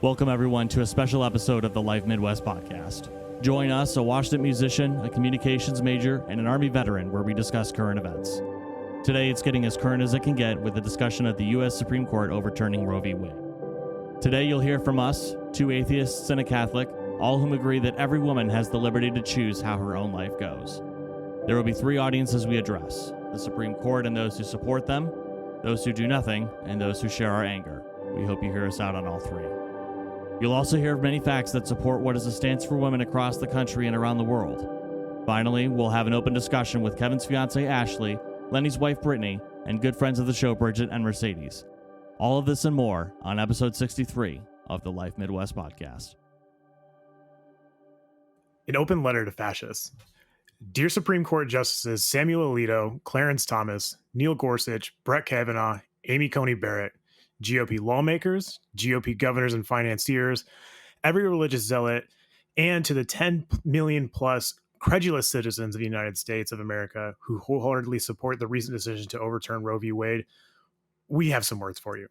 Welcome, everyone, to a special episode of the Life Midwest podcast. Join us, a Washington musician, a communications major, and an Army veteran, where we discuss current events. Today, it's getting as current as it can get with a discussion of the U.S. Supreme Court overturning Roe v. Wade. Today, you'll hear from us, two atheists and a Catholic, all whom agree that every woman has the liberty to choose how her own life goes. There will be three audiences we address: the Supreme Court and those who support them, those who do nothing, and those who share our anger. We hope you hear us out on all three. You'll also hear many facts that support what is a stance for women across the country and around the world. Finally, we'll have an open discussion with Kevin's fiancée Ashley, Lenny's wife Brittany, and good friends of the show Bridget and Mercedes. All of this and more on episode 63 of the Life Midwest podcast. An open letter to fascists. Dear Supreme Court Justices Samuel Alito, Clarence Thomas, Neil Gorsuch, Brett Kavanaugh, Amy Coney Barrett, GOP lawmakers, GOP governors and financiers, every religious zealot, and to the 10 million plus credulous citizens of the United States of America who wholeheartedly support the recent decision to overturn Roe v. Wade, we have some words for you.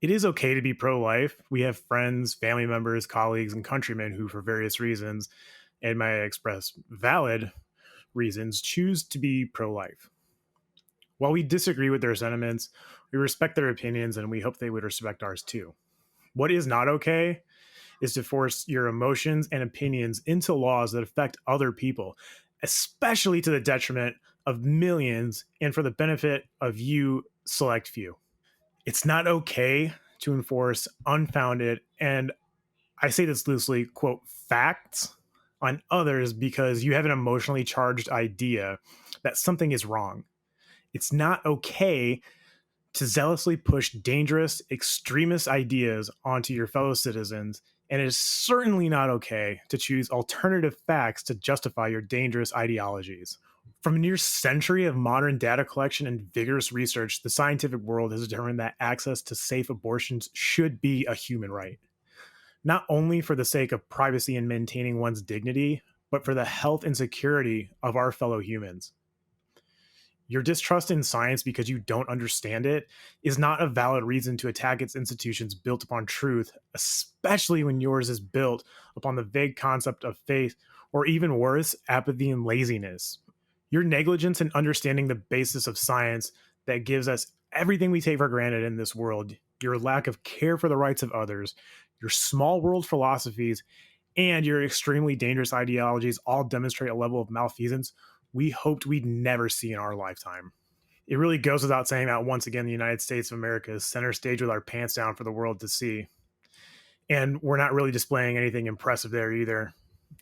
It is okay to be pro-life. We have friends, family members, colleagues, and countrymen who, for various reasons, and may I express valid reasons, choose to be pro-life. While we disagree with their sentiments, we respect their opinions, and we hope they would respect ours too. What is not okay is to force your emotions and opinions into laws that affect other people, especially to the detriment of millions and for the benefit of you select few. It's not okay to enforce unfounded, and I say this loosely, quote, facts on others because you have an emotionally charged idea that something is wrong. It's not okay to zealously push dangerous, extremist ideas onto your fellow citizens, and it is certainly not okay to choose alternative facts to justify your dangerous ideologies. From a near century of modern data collection and vigorous research, the scientific world has determined that access to safe abortions should be a human right, not only for the sake of privacy and maintaining one's dignity, but for the health and security of our fellow humans. Your distrust in science because you don't understand it is not a valid reason to attack its institutions built upon truth, especially when yours is built upon the vague concept of faith, or even worse, apathy and laziness. Your negligence in understanding the basis of science that gives us everything we take for granted in this world, your lack of care for the rights of others, your small world philosophies, and your extremely dangerous ideologies all demonstrate a level of malfeasance we hoped we'd never see in our lifetime. It really goes without saying that once again, the United States of America is center stage with our pants down for the world to see. And we're not really displaying anything impressive there either.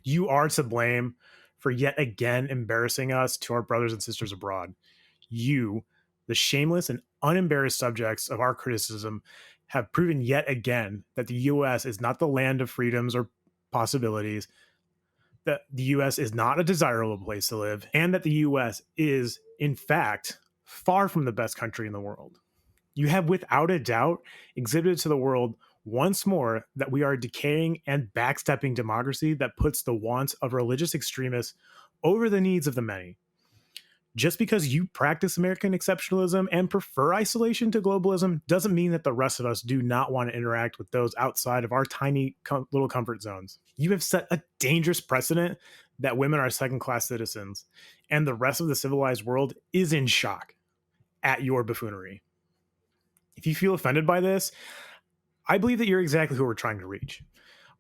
You are to blame for yet again embarrassing us to our brothers and sisters abroad. You, the shameless and unembarrassed subjects of our criticism, have proven yet again that the U.S. is not the land of freedoms or possibilities, that the U.S. is not a desirable place to live, and that the U.S. is, in fact, far from the best country in the world. You have, without a doubt, exhibited to the world once more that we are a decaying and backstepping democracy that puts the wants of religious extremists over the needs of the many. Just because you practice American exceptionalism and prefer isolation to globalism doesn't mean that the rest of us do not want to interact with those outside of our tiny little comfort zones. You have set a dangerous precedent that women are second-class citizens, and the rest of the civilized world is in shock at your buffoonery. If you feel offended by this, I believe that you're exactly who we're trying to reach.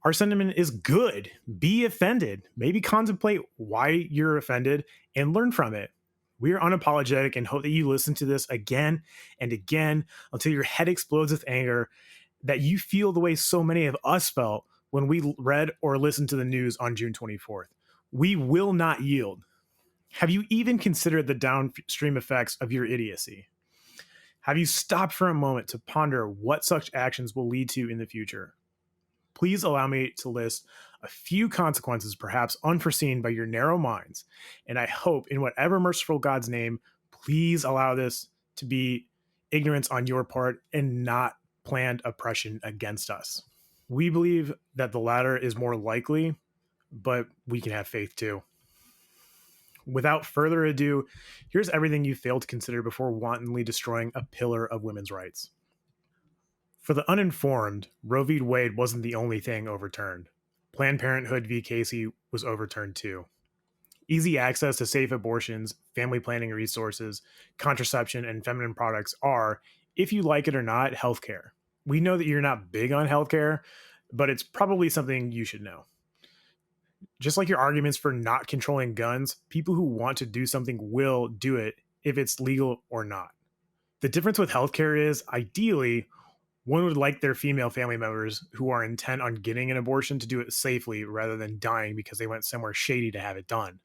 Our sentiment is good. Be offended. Maybe contemplate why you're offended and learn from it. We are unapologetic and hope that you listen to this again and again until your head explodes with anger, that you feel the way so many of us felt when we read or listened to the news on June 24th. We will not yield. Have you even considered the downstream effects of your idiocy? Have you stopped for a moment to ponder what such actions will lead to in the future? Please allow me to list a few consequences perhaps unforeseen by your narrow minds, and I hope in whatever merciful God's name, please allow this to be ignorance on your part and not planned oppression against us. We believe that the latter is more likely, but we can have faith too. Without further ado, here's everything you failed to consider before wantonly destroying a pillar of women's rights. For the uninformed, Roe v. Wade wasn't the only thing overturned. Planned Parenthood v. Casey was overturned too. Easy access to safe abortions, family planning resources, contraception, and feminine products are, if you like it or not, healthcare. We know that you're not big on healthcare, but it's probably something you should know. Just like your arguments for not controlling guns, people who want to do something will do it if it's legal or not. The difference with healthcare is, ideally, one would like their female family members who are intent on getting an abortion to do it safely rather than dying because they went somewhere shady to have it done.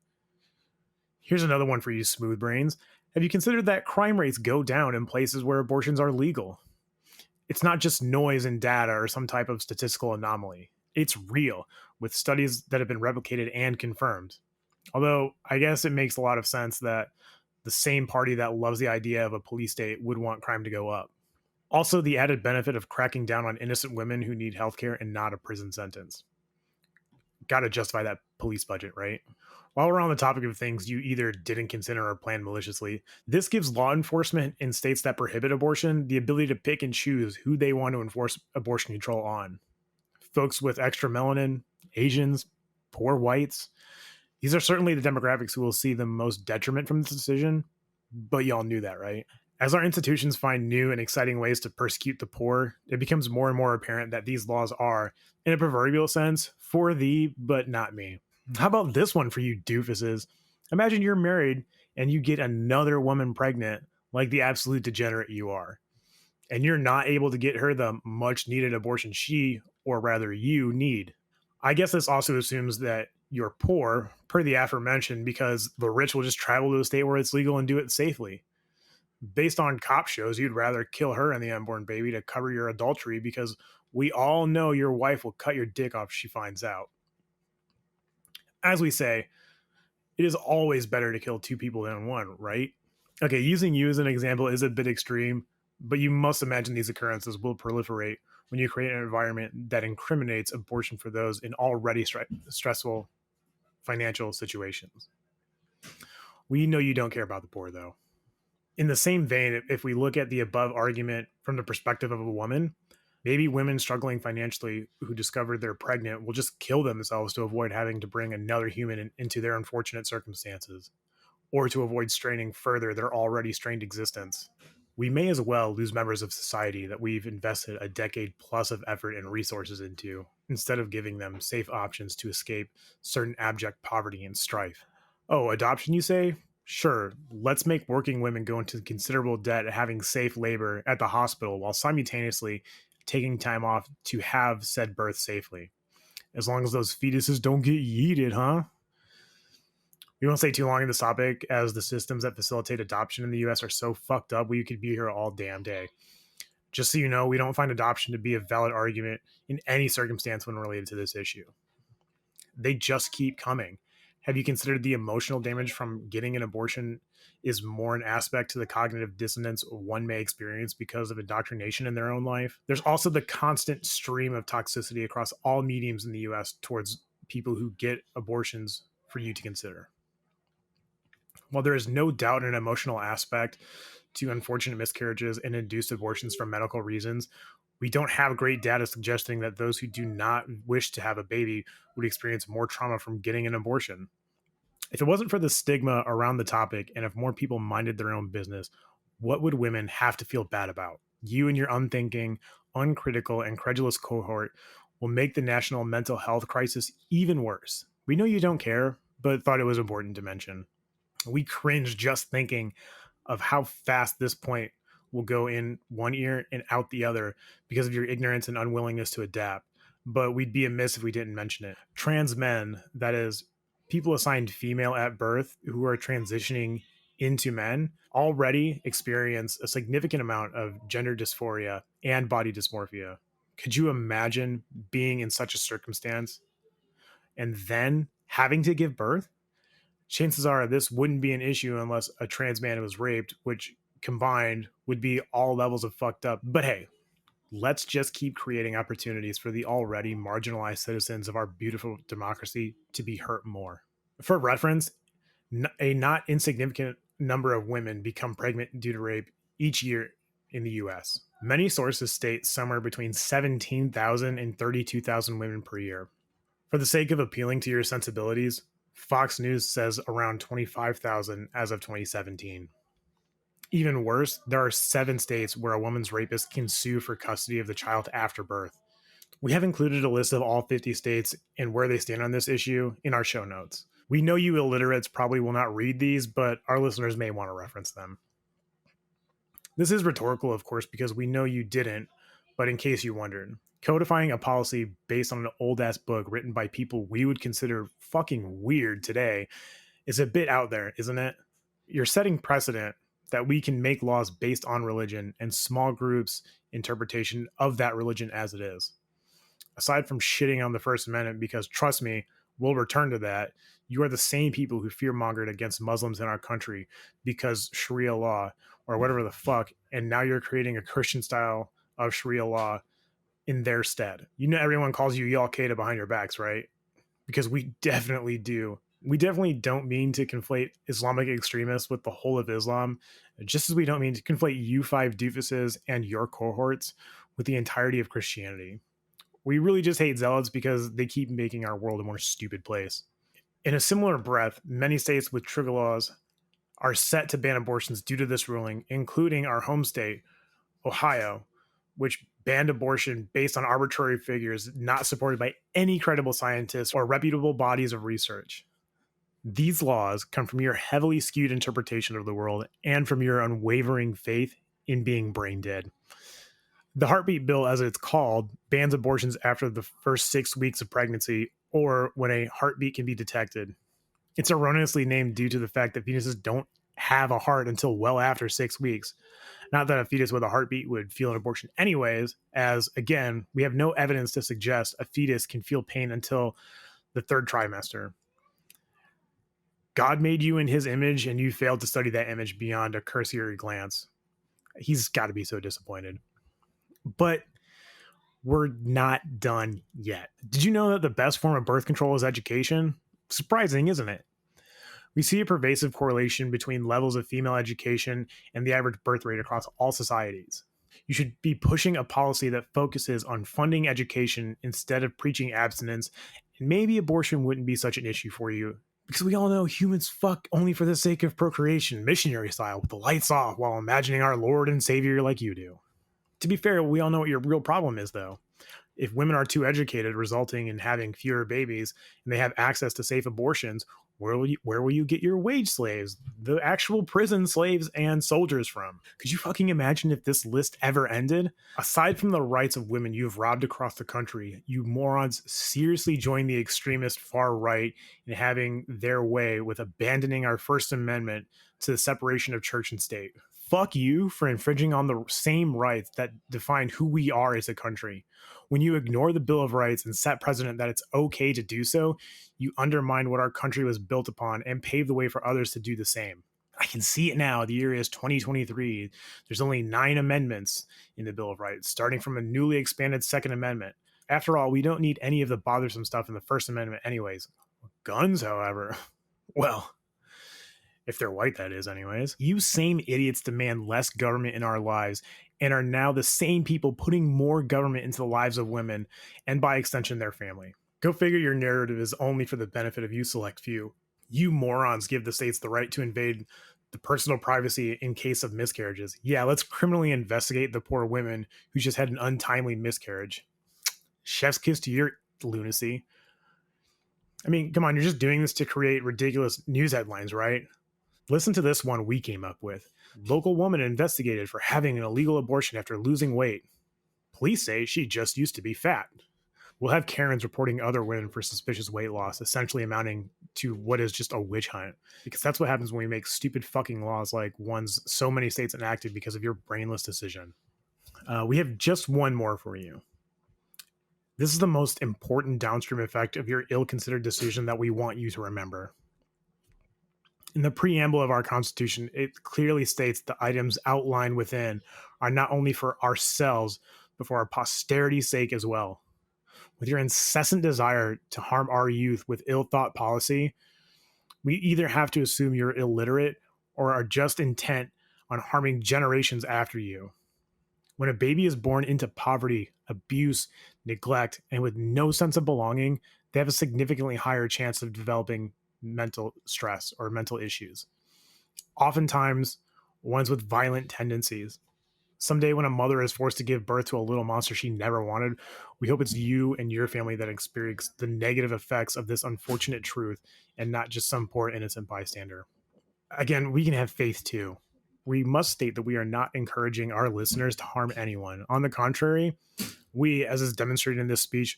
Here's another one for you smooth brains. Have you considered that crime rates go down in places where abortions are legal? It's not just noise and data or some type of statistical anomaly. It's real, with studies that have been replicated and confirmed. Although, I guess it makes a lot of sense that the same party that loves the idea of a police state would want crime to go up. Also, the added benefit of cracking down on innocent women who need healthcare and not a prison sentence. Gotta justify that police budget, right? While we're on the topic of things you either didn't consider or planned maliciously, this gives law enforcement in states that prohibit abortion the ability to pick and choose who they want to enforce abortion control on. Folks with extra melanin, Asians, poor whites. These are certainly the demographics who will see the most detriment from this decision, but y'all knew that, right? As our institutions find new and exciting ways to persecute the poor, it becomes more and more apparent that these laws are, in a proverbial sense, for thee, but not me. How about this one for you doofuses? Imagine you're married and you get another woman pregnant, like the absolute degenerate you are, and you're not able to get her the much needed abortion she, or rather you, need. I guess this also assumes that you're poor, per the aforementioned, because the rich will just travel to a state where it's legal and do it safely. Based on cop shows, you'd rather kill her and the unborn baby to cover your adultery because we all know your wife will cut your dick off if she finds out. As we say, it is always better to kill two people than one, right? Okay, using you as an example is a bit extreme, but you must imagine these occurrences will proliferate when you create an environment that incriminates abortion for those in already stressful financial situations. We know you don't care about the poor, though. In the same vein, if we look at the above argument from the perspective of a woman, maybe women struggling financially who discover they're pregnant will just kill themselves to avoid having to bring another human into their unfortunate circumstances, or to avoid straining further their already strained existence. We may as well lose members of society that we've invested a decade plus of effort and resources into, instead of giving them safe options to escape certain abject poverty and strife. Oh, adoption, you say? Sure, let's make working women go into considerable debt having safe labor at the hospital while simultaneously taking time off to have said birth safely. As long as those fetuses don't get yeeted, huh? We won't stay too long on this topic, as the systems that facilitate adoption in the US are so fucked up we could be here all damn day. Just so you know, we don't find adoption to be a valid argument in any circumstance when related to this issue. They just keep coming. Have you considered the emotional damage from getting an abortion is more an aspect to the cognitive dissonance one may experience because of indoctrination in their own life? There's also the constant stream of toxicity across all mediums in the US towards people who get abortions for you to consider. While there is no doubt an emotional aspect to unfortunate miscarriages and induced abortions for medical reasons, we don't have great data suggesting that those who do not wish to have a baby would experience more trauma from getting an abortion. If it wasn't for the stigma around the topic, and if more people minded their own business, what would women have to feel bad about? You and your unthinking, uncritical, and credulous cohort will make the national mental health crisis even worse. We know you don't care, but thought it was important to mention. We cringe just thinking of how fast this point will go in one ear and out the other because of your ignorance and unwillingness to adapt. But we'd be amiss if we didn't mention it. Trans men, that is, people assigned female at birth who are transitioning into men, already experience a significant amount of gender dysphoria and body dysmorphia. Could you imagine being in such a circumstance and then having to give birth? Chances are this wouldn't be an issue unless a trans man was raped, which combined would be all levels of fucked up. But hey, let's just keep creating opportunities for the already marginalized citizens of our beautiful democracy to be hurt more. For reference, a not insignificant number of women become pregnant due to rape each year in the US. Many sources state somewhere between 17,000 and 32,000 women per year. For the sake of appealing to your sensibilities, Fox News says around 25,000 as of 2017. Even worse, there are 7 states where a woman's rapist can sue for custody of the child after birth. We have included a list of all 50 states and where they stand on this issue in our show notes. We know you illiterates probably will not read these, but our listeners may want to reference them. This is rhetorical, of course, because we know you didn't, but in case you wondered, codifying a policy based on an old-ass book written by people we would consider fucking weird today is a bit out there, isn't it? You're setting precedent that we can make laws based on religion and small groups' interpretation of that religion as it is. Aside from shitting on the First Amendment, because trust me, we'll return to that, you are the same people who fear-mongered against Muslims in our country because Sharia law or whatever the fuck, and now you're creating a Christian style of Sharia law in their stead. You know, everyone calls you Al-Qaeda behind your backs, right? Because we definitely do. We definitely don't mean to conflate Islamic extremists with the whole of Islam, just as we don't mean to conflate you 5 doofuses and your cohorts with the entirety of Christianity. We really just hate zealots because they keep making our world a more stupid place. In a similar breath, many states with trigger laws are set to ban abortions due to this ruling, including our home state, Ohio, which banned abortion based on arbitrary figures not supported by any credible scientists or reputable bodies of research. These laws come from your heavily skewed interpretation of the world and from your unwavering faith in being brain dead. The heartbeat bill, as it's called, bans abortions after the first 6 weeks of pregnancy or when a heartbeat can be detected. It's erroneously named due to the fact that fetuses don't have a heart until well after 6 weeks. Not that a fetus with a heartbeat would feel an abortion anyways, as, again, we have no evidence to suggest a fetus can feel pain until the 3rd trimester. God made you in his image, and you failed to study that image beyond a cursory glance. He's got to be so disappointed. But we're not done yet. Did you know that the best form of birth control is education? Surprising, isn't it? We see a pervasive correlation between levels of female education and the average birth rate across all societies. You should be pushing a policy that focuses on funding education instead of preaching abstinence, and maybe abortion wouldn't be such an issue for you. Because we all know humans fuck only for the sake of procreation, missionary style, with the lights off while imagining our Lord and Savior like you do. To be fair, we all know what your real problem is, though. If women are too educated, resulting in having fewer babies, and they have access to safe abortions, where will you get your wage slaves, the actual prison slaves and soldiers from? Could you fucking imagine if this list ever ended? Aside from the rights of women you've robbed across the country, you morons seriously join the extremist far right in having their way with abandoning our First Amendment to the separation of church and state. Fuck you for infringing on the same rights that define who we are as a country. When you ignore the Bill of Rights and set precedent that it's okay to do so, you undermine what our country was built upon and pave the way for others to do the same. I can see it now. The year is 2023. There's only 9 amendments in the Bill of Rights, starting from a newly expanded Second Amendment. After all, we don't need any of the bothersome stuff in the First Amendment anyways. Guns, however, well, if they're white, that is anyways. You same idiots demand less government in our lives and are now the same people putting more government into the lives of women and by extension their family. Go figure your narrative is only for the benefit of you select few. You morons give the states the right to invade the personal privacy in case of miscarriages. Yeah, let's criminally investigate the poor women who just had an untimely miscarriage. Chef's kiss to your lunacy. I mean, come on, you're just doing this to create ridiculous news headlines, right? Listen to this one we came up with. Local woman investigated for having an illegal abortion after losing weight. Police say she just used to be fat. We'll have Karens reporting other women for suspicious weight loss, essentially amounting to what is just a witch hunt. Because that's what happens when we make stupid fucking laws like ones so many states enacted because of your brainless decision. We have just one more for you. This is the most important downstream effect of your ill-considered decision that we want you to remember. In the preamble of our Constitution, it clearly states the items outlined within are not only for ourselves, but for our posterity's sake as well. With your incessant desire to harm our youth with ill-thought policy, we either have to assume you're illiterate or are just intent on harming generations after you. When a baby is born into poverty, abuse, neglect, and with no sense of belonging, they have a significantly higher chance of developing mental stress or mental issues. Oftentimes, ones with violent tendencies. Someday, when a mother is forced to give birth to a little monster she never wanted, we hope it's you and your family that experience the negative effects of this unfortunate truth and not just some poor innocent bystander. Again, we can have faith too. We must state that we are not encouraging our listeners to harm anyone. On the contrary, we, as is demonstrated in this speech,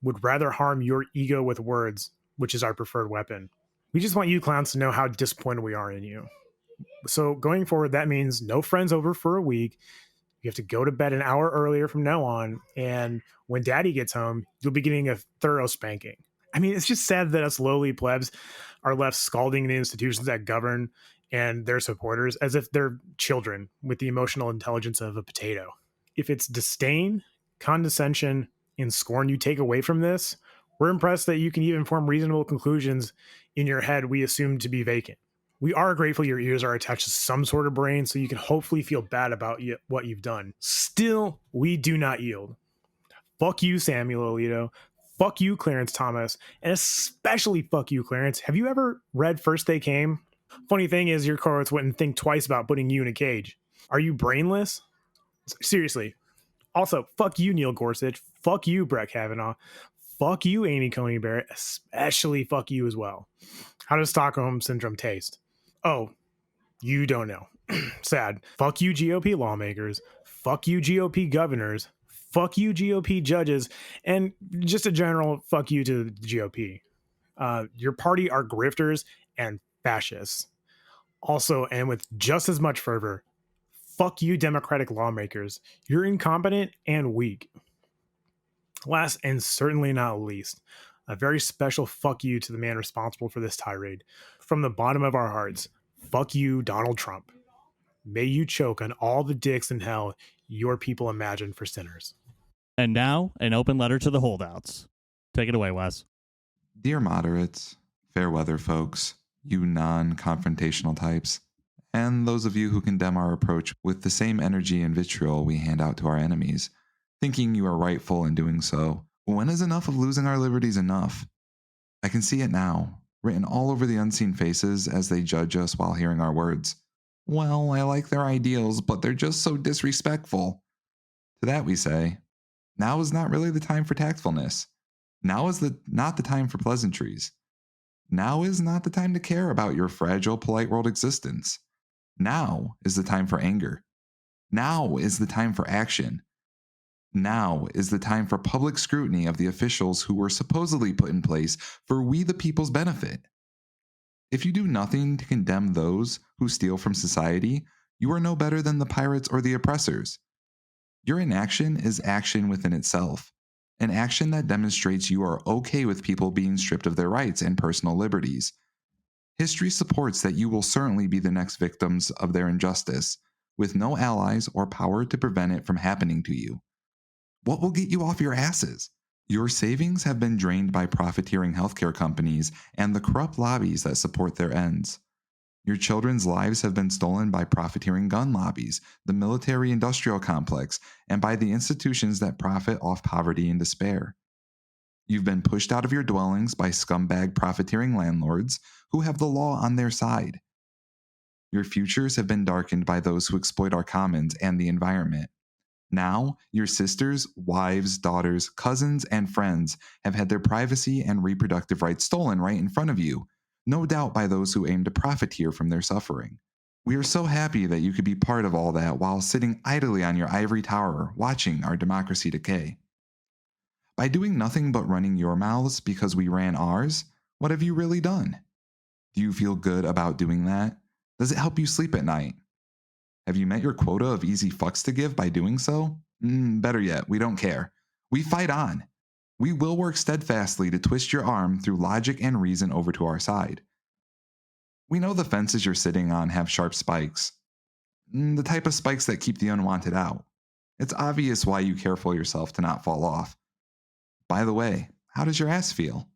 would rather harm your ego with words, which is our preferred weapon. We just want you clowns to know how disappointed we are in you. So going forward, that means no friends over for a week. You have to go to bed an hour earlier from now on. And when daddy gets home, you'll be getting a thorough spanking. I mean, it's just sad that us lowly plebs are left scalding the institutions that govern and their supporters as if they're children with the emotional intelligence of a potato. If it's disdain, condescension, and scorn you take away from this, we're impressed that you can even form reasonable conclusions in your head we assume to be vacant. We are grateful your ears are attached to some sort of brain so you can hopefully feel bad about what you've done. Still, we do not yield. Fuck you, Samuel Alito. Fuck you, Clarence Thomas. And especially fuck you, Clarence. Have you ever read First They Came? Funny thing is, your cohorts wouldn't think twice about putting you in a cage. Are you brainless? Seriously. Also, fuck you, Neil Gorsuch. Fuck you, Brett Kavanaugh. Fuck you, Amy Coney Barrett. Especially fuck you as well. How does Stockholm Syndrome taste? Oh, you don't know. Sad. Fuck you, GOP lawmakers. Fuck you, GOP governors. Fuck you, GOP judges. And just a general fuck you to the GOP. Your party are grifters and fascists. Also, and with just as much fervor, fuck you, Democratic lawmakers. You're incompetent and weak. Last and certainly not least, a very special fuck you to the man responsible for this tirade. From the bottom of our hearts, fuck you, Donald Trump. May you choke on all the dicks in hell your people imagine for sinners. And now, an open letter to the holdouts. Take it away, Wes. Dear moderates, fair weather folks, you non-confrontational types, and those of you who condemn our approach with the same energy and vitriol we hand out to our enemies, thinking you are rightful in doing so, when is enough of losing our liberties enough? I can see it now, written all over the unseen faces as they judge us while hearing our words. Well, I like their ideals, but they're just so disrespectful. To that we say, now is not really the time for tactfulness. Now is not the time for pleasantries. Now is not the time to care about your fragile, polite world existence. Now is the time for anger. Now is the time for action. Now is the time for public scrutiny of the officials who were supposedly put in place for we the people's benefit. If you do nothing to condemn those who steal from society, you are no better than the pirates or the oppressors. Your inaction is action within itself, an action that demonstrates you are okay with people being stripped of their rights and personal liberties. History supports that you will certainly be the next victims of their injustice, with no allies or power to prevent it from happening to you. What will get you off your asses? Your savings have been drained by profiteering healthcare companies and the corrupt lobbies that support their ends. Your children's lives have been stolen by profiteering gun lobbies, the military-industrial complex, and by the institutions that profit off poverty and despair. You've been pushed out of your dwellings by scumbag profiteering landlords who have the law on their side. Your futures have been darkened by those who exploit our commons and the environment. Now, your sisters, wives, daughters, cousins, and friends have had their privacy and reproductive rights stolen right in front of you, no doubt by those who aim to profiteer from their suffering. We are so happy that you could be part of all that while sitting idly on your ivory tower, watching our democracy decay. By doing nothing but running your mouths because we ran ours, what have you really done? Do you feel good about doing that? Does it help you sleep at night? Have you met your quota of easy fucks to give by doing so? Better yet, we don't care. We fight on. We will work steadfastly to twist your arm through logic and reason over to our side. We know the fences you're sitting on have sharp spikes. The type of spikes that keep the unwanted out. It's obvious why you careful yourself to not fall off. By the way, how does your ass feel?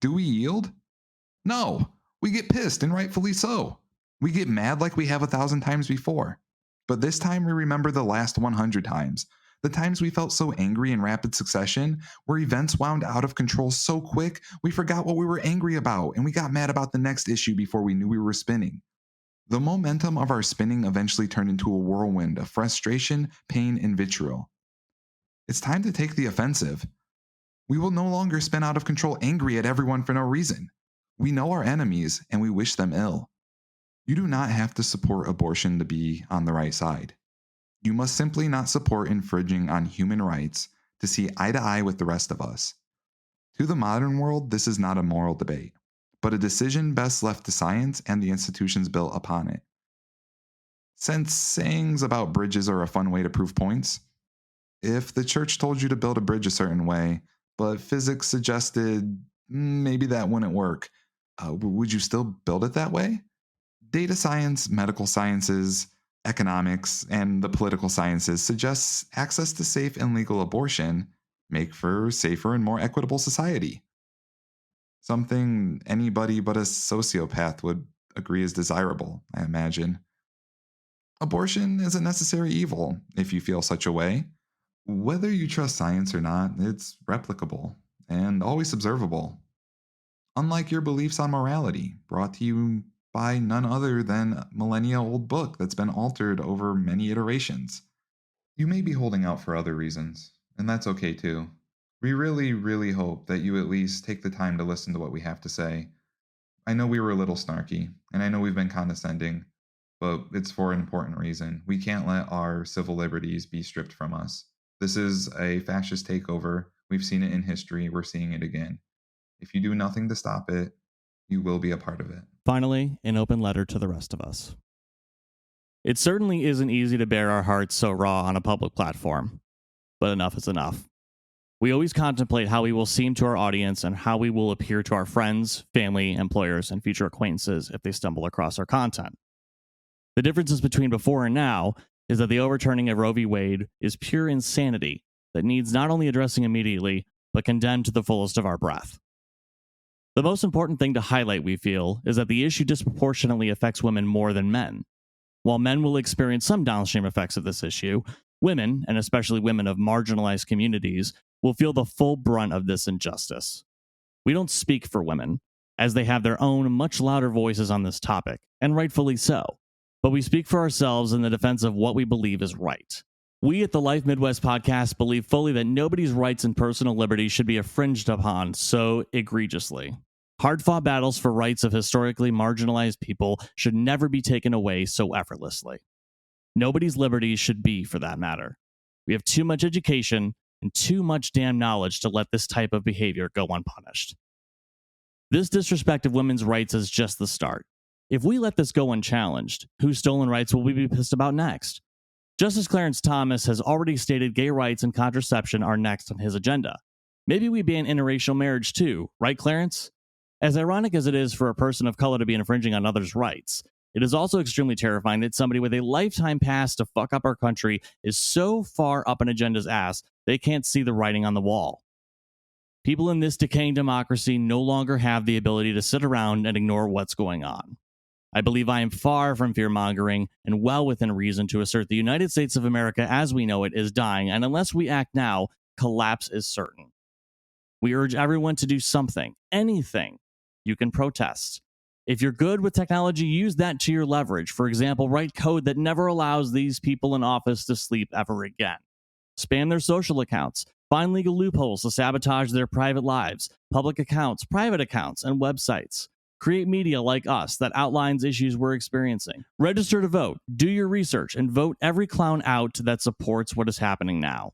Do we yield? No, we get pissed, and rightfully so. We get mad like we have 1,000 times before. But this time we remember the last 100 times. The times we felt so angry in rapid succession, where events wound out of control so quick, we forgot what we were angry about, and we got mad about the next issue before we knew we were spinning. The momentum of our spinning eventually turned into a whirlwind of frustration, pain, and vitriol. It's time to take the offensive. We will no longer spin out of control angry at everyone for no reason. We know our enemies, and we wish them ill. You do not have to support abortion to be on the right side. You must simply not support infringing on human rights to see eye to eye with the rest of us. To the modern world, this is not a moral debate, but a decision best left to science and the institutions built upon it. Since sayings about bridges are a fun way to prove points, if the church told you to build a bridge a certain way, but physics suggested maybe that wouldn't work, would you still build it that way? Data science, medical sciences, economics, and the political sciences suggests access to safe and legal abortion make for a safer and more equitable society. Something anybody but a sociopath would agree is desirable, I imagine. Abortion is a necessary evil, if you feel such a way. Whether you trust science or not, it's replicable and always observable. Unlike your beliefs on morality, brought to you by none other than a millennia-old book that's been altered over many iterations. You may be holding out for other reasons, and that's okay too. We really, really hope that you at least take the time to listen to what we have to say. I know we were a little snarky, and I know we've been condescending, but it's for an important reason. We can't let our civil liberties be stripped from us. This is a fascist takeover. We've seen it in history. We're seeing it again. If you do nothing to stop it, you will be a part of it. Finally, an open letter to the rest of us. It certainly isn't easy to bare our hearts so raw on a public platform, but enough is enough. We always contemplate how we will seem to our audience and how we will appear to our friends, family, employers, and future acquaintances if they stumble across our content. The differences between before and now is that the overturning of Roe v. Wade is pure insanity that needs not only addressing immediately, but condemned to the fullest of our breath. The most important thing to highlight, we feel, is that the issue disproportionately affects women more than men. While men will experience some downstream effects of this issue, women, and especially women of marginalized communities, will feel the full brunt of this injustice. We don't speak for women, as they have their own much louder voices on this topic, and rightfully so. But we speak for ourselves in the defense of what we believe is right. We at the Life Midwest podcast believe fully that nobody's rights and personal liberties should be infringed upon so egregiously. Hard-fought battles for rights of historically marginalized people should never be taken away so effortlessly. Nobody's liberties should be, for that matter. We have too much education and too much damn knowledge to let this type of behavior go unpunished. This disrespect of women's rights is just the start. If we let this go unchallenged, whose stolen rights will we be pissed about next? Justice Clarence Thomas has already stated gay rights and contraception are next on his agenda. Maybe we ban interracial marriage too, right, Clarence? As ironic as it is for a person of color to be infringing on others' rights, it is also extremely terrifying that somebody with a lifetime past to fuck up our country is so far up an agenda's ass they can't see the writing on the wall. People in this decaying democracy no longer have the ability to sit around and ignore what's going on. I believe I am far from fear-mongering and well within reason to assert the United States of America as we know it is dying, and unless we act now, collapse is certain. We urge everyone to do something, anything. You can protest. If you're good with technology, use that to your leverage. For example, write code that never allows these people in office to sleep ever again. Spam their social accounts. Find legal loopholes to sabotage their private lives, public accounts, private accounts, and websites. Create media like us that outlines issues we're experiencing. Register to vote, do your research, and vote every clown out that supports what is happening now.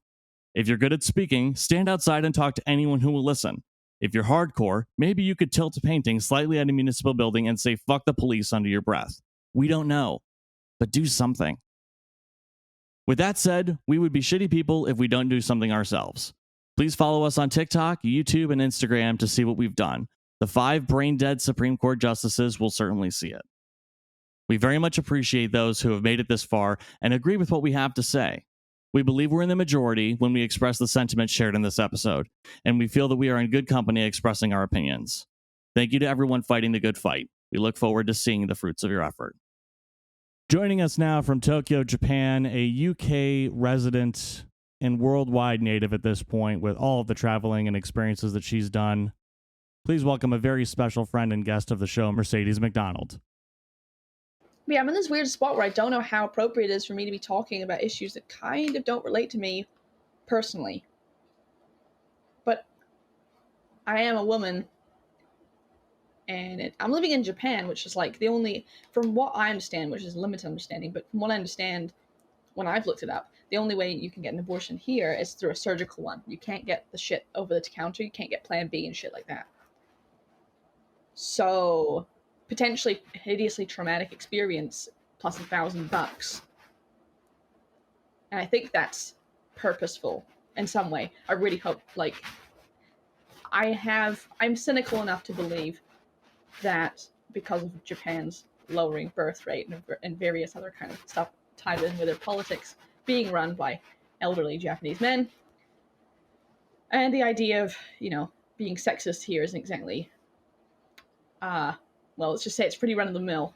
If you're good at speaking, stand outside and talk to anyone who will listen. If you're hardcore, maybe you could tilt a painting slightly at a municipal building and say fuck the police under your breath. We don't know, but do something. With that said, we would be shitty people if we don't do something ourselves. Please follow us on TikTok, YouTube, and Instagram to see what we've done. The 5 brain-dead Supreme Court justices will certainly see it. We very much appreciate those who have made it this far and agree with what we have to say. We believe we're in the majority when we express the sentiment shared in this episode, and we feel that we are in good company expressing our opinions. Thank you to everyone fighting the good fight. We look forward to seeing the fruits of your effort. Joining us now from Tokyo, Japan, a UK resident and worldwide native at this point with all of the traveling and experiences that she's done. Please welcome a very special friend and guest of the show, Mercedes McDonald. Yeah, I'm in this weird spot where I don't know how appropriate it is for me to be talking about issues that kind of don't relate to me personally. But I am a woman, and I'm living in Japan, which is like the only, from what I understand, which is limited understanding, but from what I understand when I've looked it up, the only way you can get an abortion here is through a surgical one. You can't get the shit over the counter, you can't get Plan B and shit like that. So, potentially hideously traumatic experience plus $1,000. And I think that's purposeful in some way. I really hope, like, I'm cynical enough to believe that because of Japan's lowering birth rate and various other kind of stuff tied in with their politics being run by elderly Japanese men, and the idea of, being sexist here isn't exactly, well, let's just say it's pretty run-of-the-mill.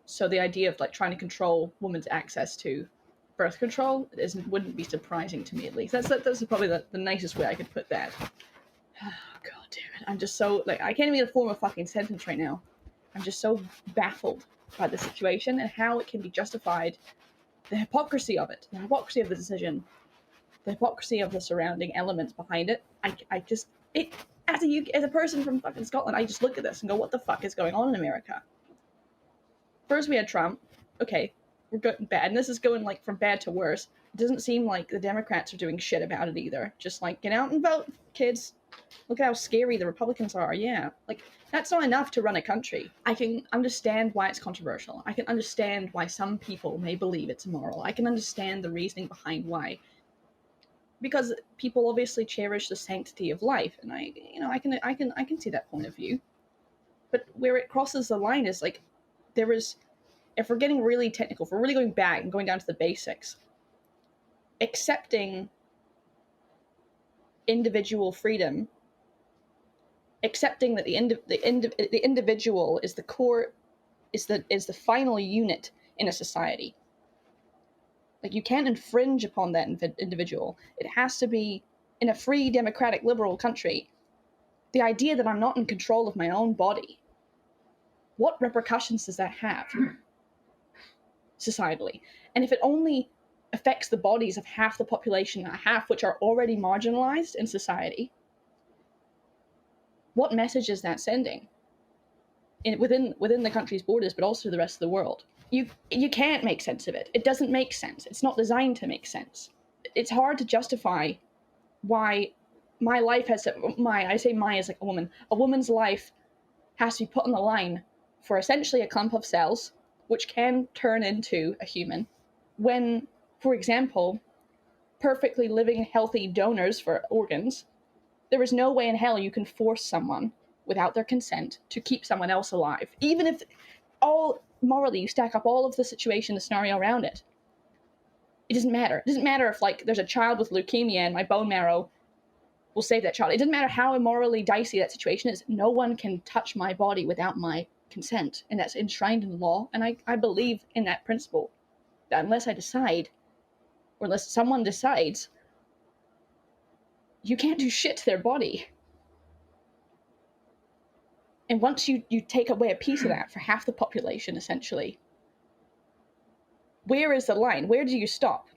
So the idea of, like, trying to control women's access to birth control wouldn't be surprising to me, at least. That's probably the nicest way I could put that. Oh, God damn it. I'm just so, like, I can't even form a fucking sentence right now. I'm just so baffled by the situation and how it can be justified. The hypocrisy of it, the hypocrisy of the decision, the hypocrisy of the surrounding elements behind it. As a person from fucking Scotland, I just look at this and go, what the fuck is going on in America? First we had Trump. Okay, we're good, bad, and this is going, like, from bad to worse. It doesn't seem like the Democrats are doing shit about it either. Just, like, get out and vote, kids. Look at how scary the Republicans are. Yeah, like, that's not enough to run a country. I can understand why it's controversial. I can understand why some people may believe it's immoral. I can understand the reasoning behind why. Because people obviously cherish the sanctity of life, and I can see that point of view. But where it crosses the line is, like, if we're getting really technical, if we're really going back and going down to the basics, accepting individual freedom, accepting that the individual is the core, is the final unit in a society. Like, you can't infringe upon that individual. It has to be, in a free, democratic, liberal country, the idea that I'm not in control of my own body. What repercussions does that have societally? And if it only affects the bodies of half the population, half which are already marginalized in society, what message is that sending within the country's borders, but also the rest of the world? You can't make sense of it. It doesn't make sense. It's not designed to make sense. It's hard to justify why my life I say my as like a woman, a woman's life has to be put on the line for essentially a clump of cells, which can turn into a human, when, for example, perfectly living, healthy donors for organs, there is no way in hell you can force someone without their consent to keep someone else alive. Even if morally you stack up all of the situation, the scenario around it. It doesn't matter. It doesn't matter if, like, there's a child with leukemia and my bone marrow will save that child. It doesn't matter how immorally dicey that situation is. No one can touch my body without my consent, and that's enshrined in law, and I believe in that principle, that unless I decide, or unless someone decides, you can't do shit to their body. And once you take away a piece of that for half the population, essentially, where is the line? Where do you stop?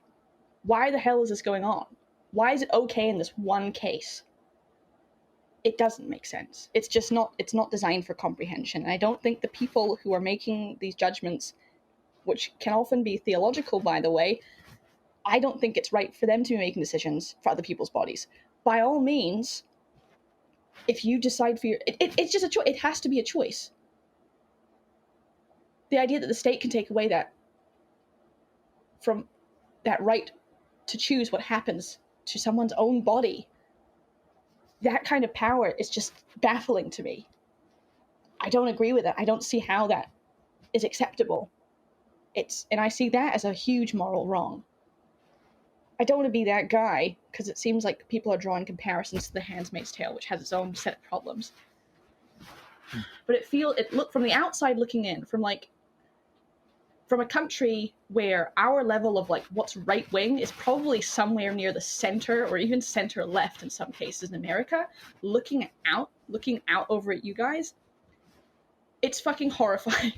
Why the hell is this going on? Why is it okay in this one case? It doesn't make sense. It's not designed for comprehension. And I don't think the people who are making these judgments, which can often be theological, by the way, I don't think it's right for them to be making decisions for other people's bodies. By all means, if you decide for it's just a choice. It has to be a choice. The idea that the state can take away that right to choose what happens to someone's own body, that kind of power is just baffling to me. I don't agree with it. I don't see how that is acceptable. And I see that as a huge moral wrong. I don't want to be that guy, because it seems like people are drawing comparisons to The Handmaid's Tale, which has its own set of problems. But it looked from the outside looking in, from, like, from a country where our level of like what's right wing is probably somewhere near the center or even center left in some cases in America, looking out over at you guys, it's fucking horrifying.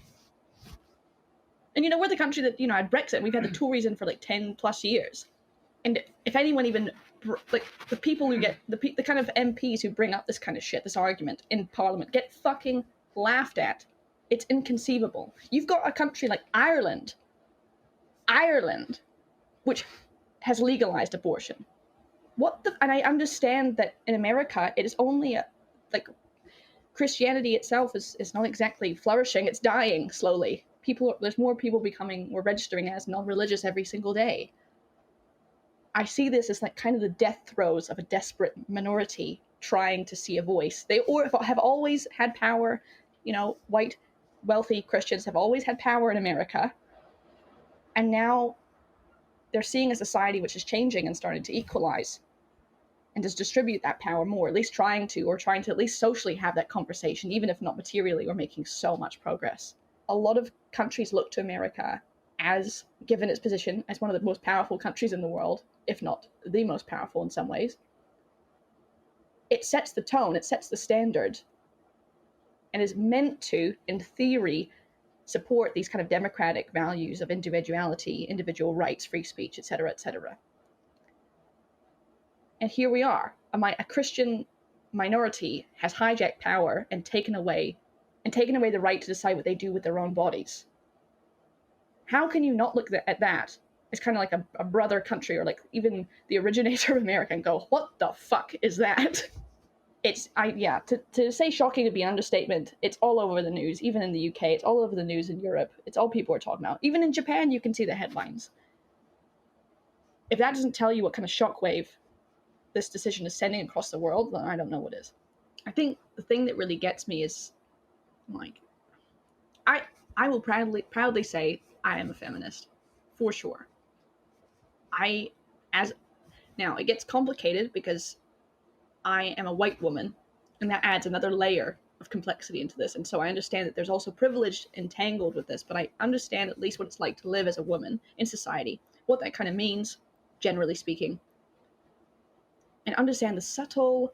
And we're the country that had Brexit, and we've had the Tories in for like 10 plus years. And if anyone even like the people who get the kind of MPs who bring up this kind of shit, this argument in Parliament, get fucking laughed at. It's inconceivable. You've got a country like Ireland, which has legalized abortion. And I understand that in America, it is only Christianity itself is not exactly flourishing. It's dying slowly. There's more people more registering as non-religious every single day. I see this as like kind of the death throes of a desperate minority trying to see a voice. They have always had power. White, wealthy Christians have always had power in America. And now they're seeing a society which is changing and starting to equalize and just distribute that power more, at least trying to at least socially have that conversation, even if not materially. We're making so much progress. A lot of countries look to America as, given its position as one of the most powerful countries in the world, if not the most powerful in some ways. It sets the tone, it sets the standard, and is meant to, in theory, support these kind of democratic values of individuality, individual rights, free speech, etc., etc. And here we are. A Christian minority has hijacked power and taken away the right to decide what they do with their own bodies. How can you not look at that as kind of like a brother country, or like even the originator of America, and go, what the fuck is that? To say shocking would be an understatement. It's all over the news, even in the UK. It's all over the news in Europe. It's all people are talking about. Even in Japan, you can see the headlines. If that doesn't tell you what kind of shockwave this decision is sending across the world, then I don't know what is. I think the thing that really gets me is, like, I will proudly say I am a feminist, for sure. Now it gets complicated because I am a white woman, and that adds another layer of complexity into this. And so I understand that there's also privilege entangled with this, but I understand at least what it's like to live as a woman in society, what that kind of means, generally speaking, and understand the subtle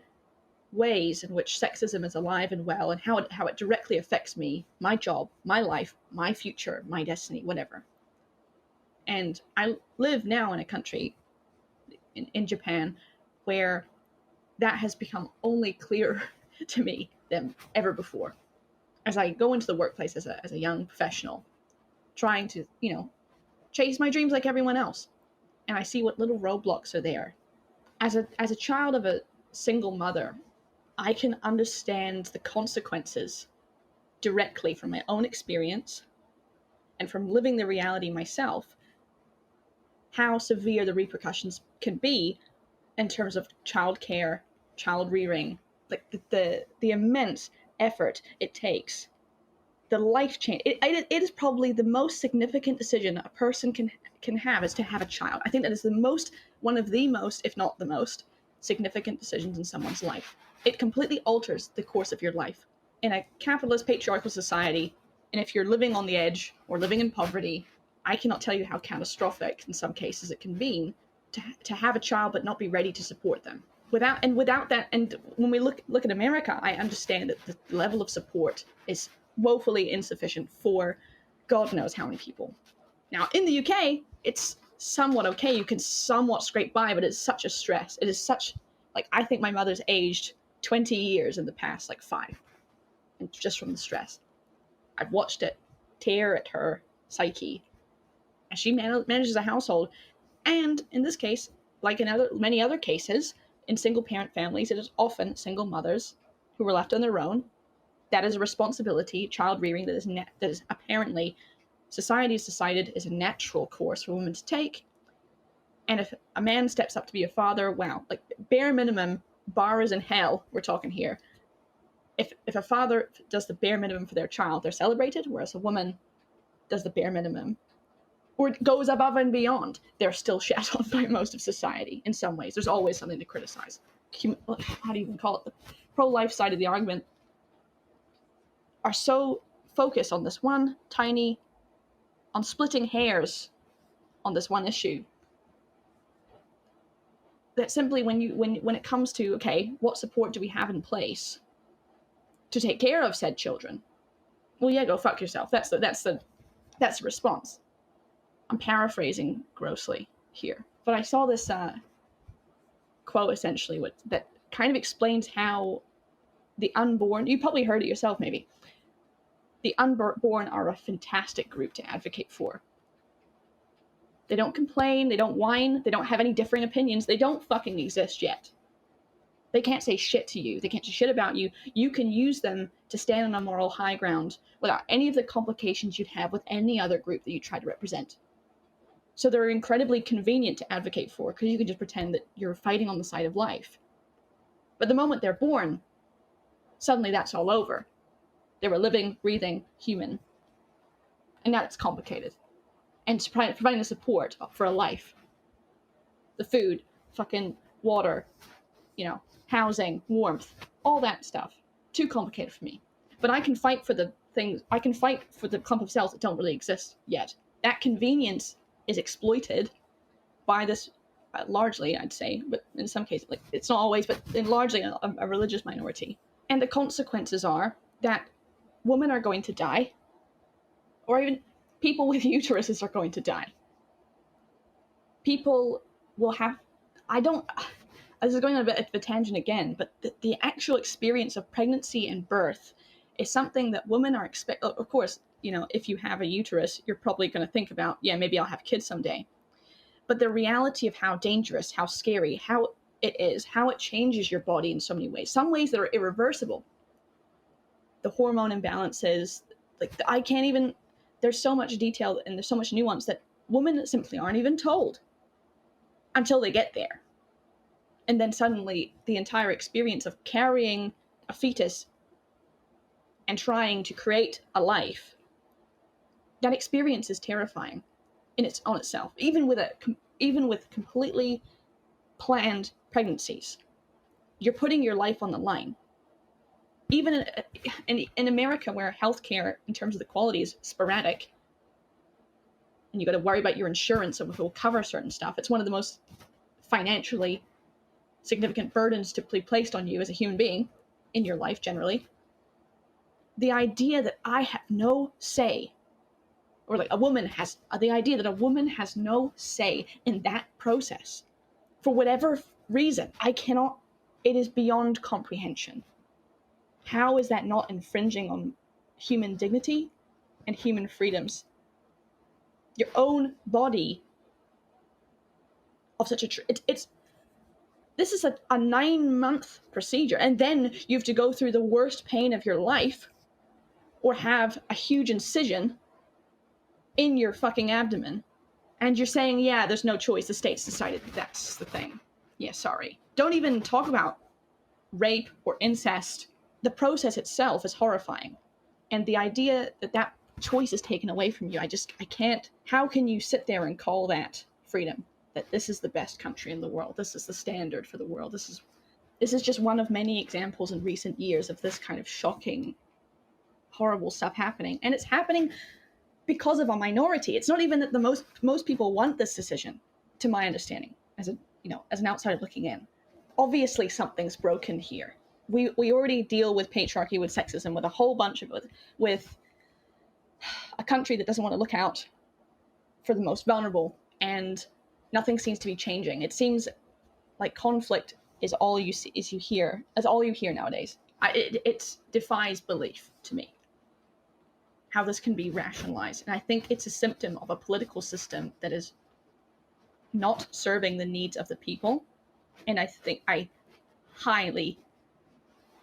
ways in which sexism is alive and well, and how it directly affects me, my job, my life, my future, my destiny, whatever. And I live now in a country, in Japan, where that has become only clearer to me than ever before. As I go into the workplace as a young professional, trying to, chase my dreams like everyone else, and I see what little roadblocks are there. As a child of a single mother, I can understand the consequences directly from my own experience and from living the reality myself, how severe the repercussions can be in terms of childcare, child rearing, like the immense effort it takes, the life change. It is probably the most significant decision a person can have, is to have a child. I think that is one of the most, if not the most, significant decisions in someone's life. It completely alters the course of your life. In a capitalist, patriarchal society, and if you're living on the edge or living in poverty, I cannot tell you how catastrophic in some cases it can be to have a child but not be ready to support them. Without that, and when we look at America, I understand that the level of support is woefully insufficient for God knows how many people. Now, in the UK, it's somewhat okay. You can somewhat scrape by, but it's such a stress. It is such, I think my mother's aged 20 years in the past, 5, and just from the stress. I've watched it tear at her psyche as she manages a household. And in this case, like in many other cases, in single-parent families, it is often single mothers who were left on their own. That is a responsibility, child rearing, that is apparently society has decided is a natural course for women to take. And if a man steps up to be a father, wow, bare minimum, bar is in hell, we're talking here. If a father does the bare minimum for their child, they're celebrated, whereas a woman does the bare minimum or goes above and beyond, they're still shat on by most of society in some ways. There's always something to criticize. How do you even call it? The pro-life side of the argument are so focused on this one tiny on splitting hairs on this one issue. That simply when it comes to, okay, what support do we have in place to take care of said children? Well, yeah, go fuck yourself. That's the response. I'm paraphrasing grossly here, but I saw this quote essentially that kind of explains how the unborn, you probably heard it yourself maybe, the unborn are a fantastic group to advocate for. They don't complain, they don't whine, they don't have any differing opinions, they don't fucking exist yet. They can't say shit to you, they can't say shit about you. You can use them to stand on a moral high ground without any of the complications you'd have with any other group that you try to represent. So they're incredibly convenient to advocate for, because you can just pretend that you're fighting on the side of life. But the moment they're born, suddenly that's all over. They were living, breathing human. And now it's complicated. And providing the support for a life. The food, fucking water, housing, warmth, all that stuff. Too complicated for me. But I can fight for the things, I can fight for the clump of cells that don't really exist yet. That convenience is exploited by this, largely, I'd say, but in some cases, like, it's not always, but in largely a religious minority. And the consequences are that women are going to die, or even people with uteruses are going to die. People will have, this is going on a bit of a tangent again, but the actual experience of pregnancy and birth is something that women are of course, if you have a uterus, you're probably going to think about, yeah, maybe I'll have kids someday. But the reality of how dangerous, how scary, how it is, how it changes your body in so many ways, some ways that are irreversible. The hormone imbalances, there's so much detail and there's so much nuance that women simply aren't even told until they get there. And then suddenly the entire experience of carrying a fetus and trying to create a life, that experience is terrifying on itself. Even with completely planned pregnancies, you're putting your life on the line. Even in America, where healthcare in terms of the quality is sporadic, and you got to worry about your insurance and if it will cover certain stuff, it's one of the most financially significant burdens to be placed on you as a human being in your life generally. The idea that I have no say, or the idea that a woman has no say in that process, for whatever reason, it is beyond comprehension. How is that not infringing on human dignity and human freedoms? Your own body of such this is a 9-month procedure, and then you have to go through the worst pain of your life, or have a huge incision in your fucking abdomen, and you're saying, yeah, there's no choice, the state's decided that's the thing. Yeah, sorry. Don't even talk about rape or incest. The process itself is horrifying. And the idea that choice is taken away from you, I can't. How can you sit there and call that freedom? That this is the best country in the world. This is the standard for the world. This is just one of many examples in recent years of this kind of shocking, horrible stuff happening. And it's happening because of a minority. It's not even that the most people want this decision, to my understanding, as an outsider looking in. Obviously something's broken here. We already deal with patriarchy, with sexism, with a whole bunch of with a country that doesn't want to look out for the most vulnerable, and nothing seems to be changing. It seems like conflict is all you hear nowadays. It defies belief to me, how this can be rationalized. And I think it's a symptom of a political system that is not serving the needs of the people. And I think I highly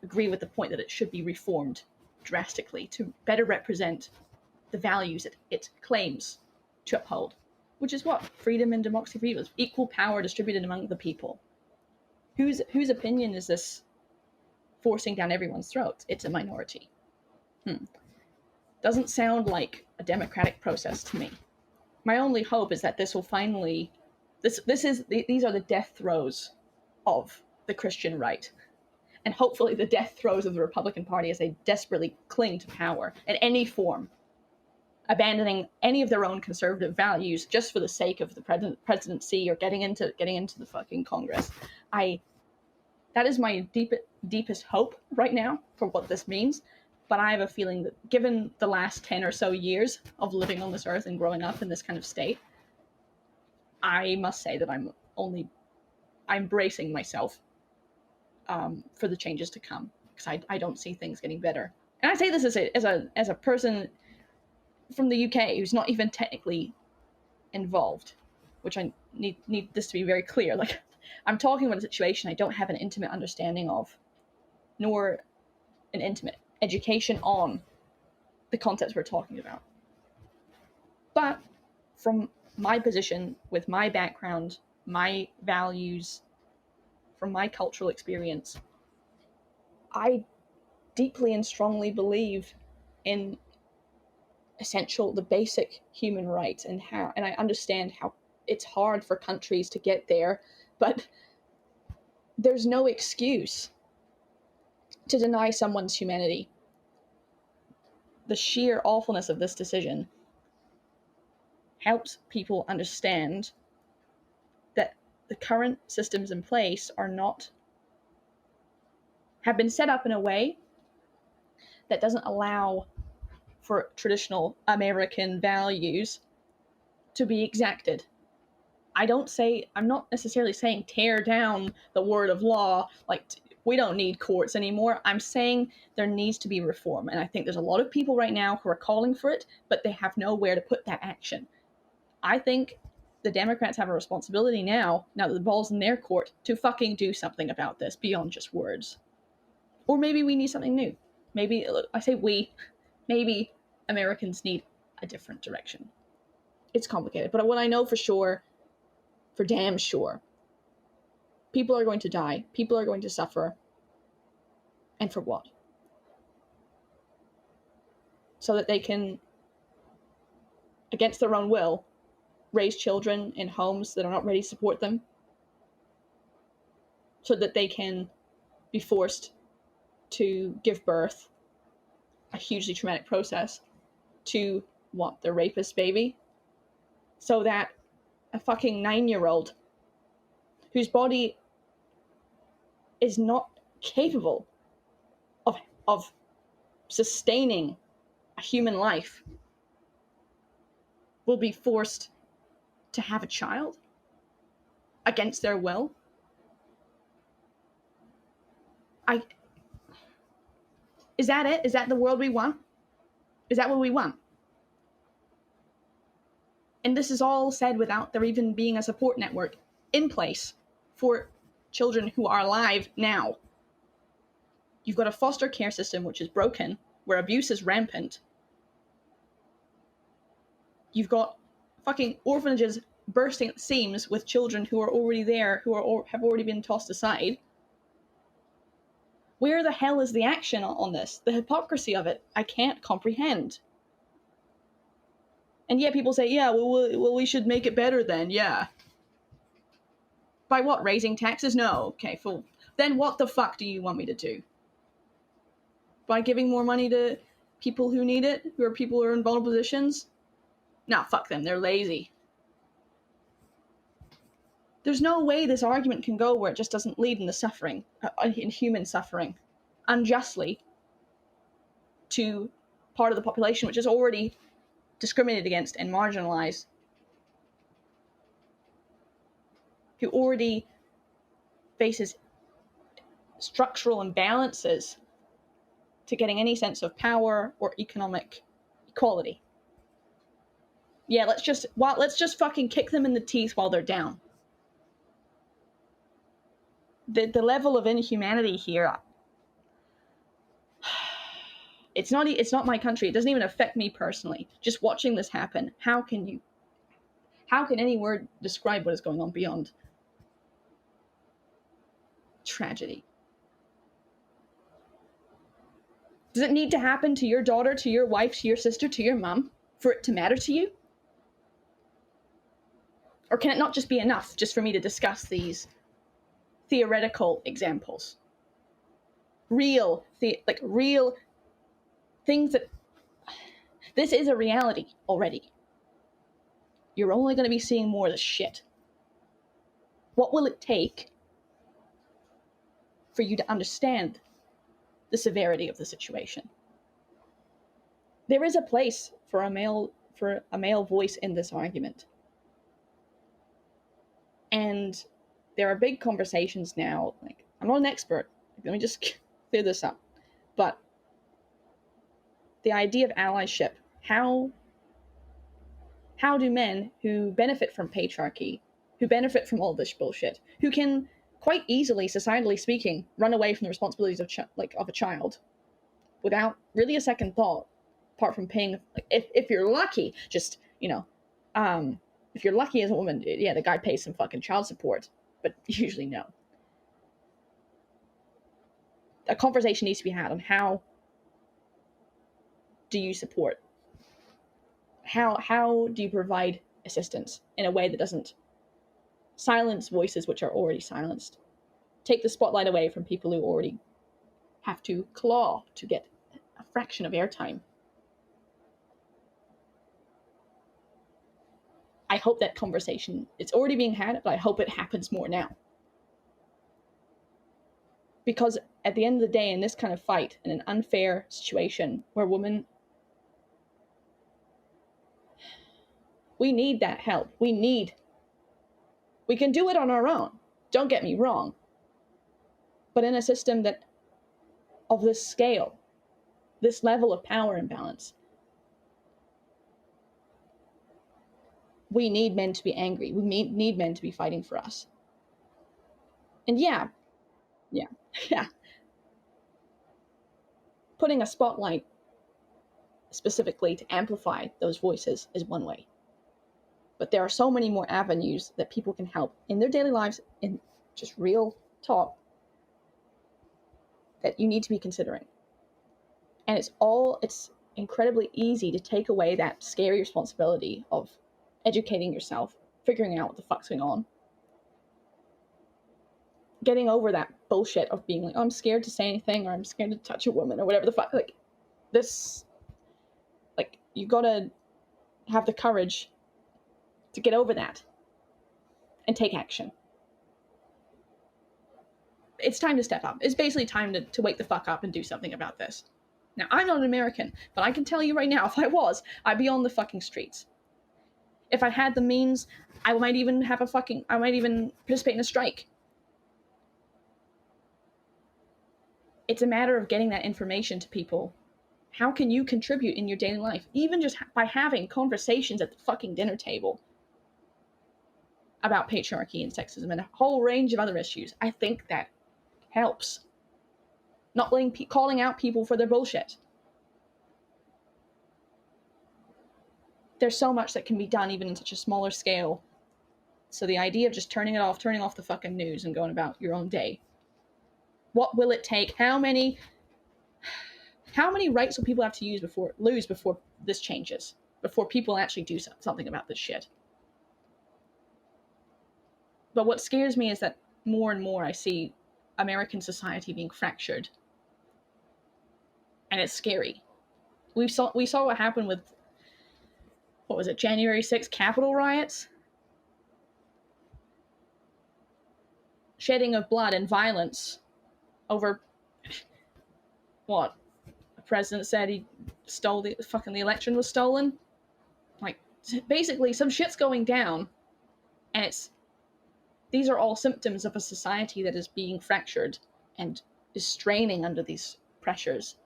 agree with the point that it should be reformed drastically to better represent the values it claims to uphold, which is what freedom and democracy for people is: equal power distributed among the people. Whose opinion is this forcing down everyone's throats? It's a minority. Doesn't sound like a democratic process to me. My only hope is that this will finally, these are the death throes of the Christian right, and hopefully the death throes of the Republican Party as they desperately cling to power in any form. abandoning any of their own conservative values just for the sake of the presidency or getting into the fucking Congress. That is my deepest hope right now for what this means. But I have a feeling that given the last 10 or so years of living on this earth and growing up in this kind of state, I must say that I'm bracing myself for the changes to come, because I don't see things getting better. And I say this as a person from the UK who's not even technically involved, which I need this to be very clear. Like, I'm talking about a situation I don't have an intimate understanding of, nor an intimate education on the concepts we're talking about. But from my position, with my background, my values, from my cultural experience, I deeply and strongly believe in the basic human rights, and I understand how it's hard for countries to get there, but there's no excuse to deny someone's humanity. The sheer awfulness of this decision helps people understand that the current systems in place have been set up in a way that doesn't allow for traditional American values to be exacted. I'm not necessarily saying tear down the word of law, like we don't need courts anymore. I'm saying there needs to be reform. And I think there's a lot of people right now who are calling for it, but they have nowhere to put that action. I think the Democrats have a responsibility now that the ball's in their court, to fucking do something about this beyond just words. Or maybe we need something new. Maybe Americans need a different direction. It's complicated, but what I know for damn sure, people are going to die, people are going to suffer, and for what? So that they can, against their own will, raise children in homes that are not ready to support them, so that they can be forced to give birth, a hugely traumatic process, to their rapist baby, so that a fucking 9-year-old whose body is not capable of sustaining a human life will be forced to have a child against their will. Is that it? Is that the world we want? Is that what we want? And this is all said without there even being a support network in place for children who are alive now. You've got a foster care system which is broken, where abuse is rampant. You've got fucking orphanages bursting at the seams with children who are already there, have already been tossed aside. Where the hell is the action on this? The hypocrisy of it, I can't comprehend. And yeah, people say, yeah, well, we should make it better then, yeah. By what, raising taxes? No, okay, fool. Then what the fuck do you want me to do? By giving more money to people who need it, people who are in vulnerable positions? Nah, fuck them, they're lazy. There's no way this argument can go where it just doesn't lead in the suffering, in human suffering, unjustly, to part of the population which is already discriminated against and marginalized, who already faces structural imbalances to getting any sense of power or economic equality. Yeah, let's just fucking kick them in the teeth while they're down. The level of inhumanity here, it's not my country. It doesn't even affect me personally. Just watching this happen, how can any word describe what is going on beyond tragedy? Does it need to happen to your daughter, to your wife, to your sister, to your mom for it to matter to you? Or can it not just be enough just for me to discuss these theoretical examples? Real things that This is a reality already. You're only going to be seeing more of this shit. What will it take for you to understand the severity of the situation? There is a place for a male voice in this argument. And there are big conversations now. Like, I'm not an expert. Let me just clear this up. But the idea of allyship, how do men who benefit from patriarchy, who benefit from all this bullshit, who can quite easily, societally speaking, run away from the responsibilities of a child without really a second thought, apart from paying, like, if you're lucky, just, if you're lucky as a woman, yeah, the guy pays some fucking child support, but usually no. A conversation needs to be had on how do you support? How do you provide assistance in a way that doesn't silence voices which are already silenced? Take the spotlight away from people who already have to claw to get a fraction of airtime. I hope that conversation, it's already being had, but I hope it happens more now. Because at the end of the day, in this kind of fight, in an unfair situation where women, we need that help. We can do it on our own. Don't get me wrong. But in a system that, of this scale, this level of power imbalance, we need men to be angry. We need men to be fighting for us. And yeah. Putting a spotlight specifically to amplify those voices is one way. But there are so many more avenues that people can help in their daily lives, in just real talk, that you need to be considering. And it's incredibly easy to take away that scary responsibility of educating yourself, figuring out what the fuck's going on, getting over that bullshit of being like, oh, I'm scared to say anything, or I'm scared to touch a woman, or whatever the fuck. Like, this, like, you gotta have the courage to get over that and take action. It's time to step up. It's basically time to wake the fuck up and do something about this. Now, I'm not an American, but I can tell you right now, if I was, I'd be on the fucking streets. If I had the means, I might even participate in a strike. It's a matter of getting that information to people. How can you contribute in your daily life? Even just by having conversations at the fucking dinner table about patriarchy and sexism and a whole range of other issues. I think that helps. Not calling out people for their bullshit. There's so much that can be done even in such a smaller scale. So the idea of just turning off the fucking news and going about your own day. What will it take? How many rights will people have to lose before this changes? Before people actually do something about this shit? But what scares me is that more and more I see American society being fractured. And it's scary. We saw what happened with, what was it, January 6th Capitol riots? Shedding of blood and violence over, what? The president said he stole the election was stolen? Like, basically, some shit's going down, and these are all symptoms of a society that is being fractured and is straining under these pressures.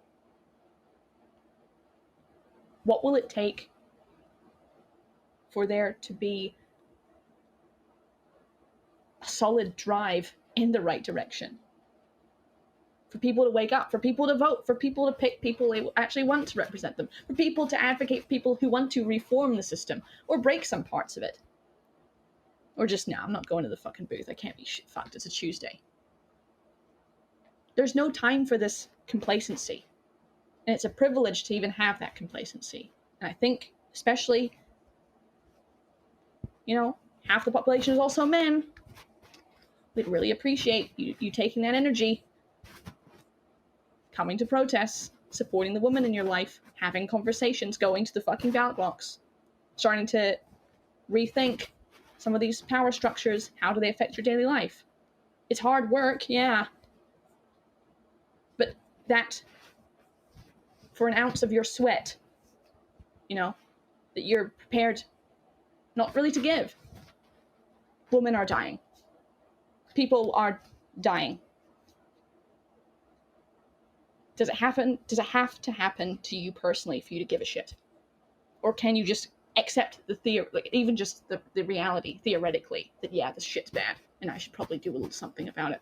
What will it take for there to be a solid drive in the right direction? For people to wake up, for people to vote, for people to pick people they actually want to represent them, for people to advocate for people who want to reform the system or break some parts of it. Or just, no, I'm not going to the fucking booth. I can't be fucked. It's a Tuesday. There's no time for this complacency. And it's a privilege to even have that complacency. And I think, especially, half the population is also men. We'd really appreciate you taking that energy, coming to protests, supporting the woman in your life, having conversations, going to the fucking ballot box, starting to rethink some of these power structures. How do they affect your daily life? It's hard work, yeah. But that, for an ounce of your sweat, that you're prepared not really to give, women are dying. People are dying. Does it happen? Does it have to happen to you personally for you to give a shit? Or can you just accept the theory, like even just the reality, theoretically, that yeah, this shit's bad and I should probably do a little something about it?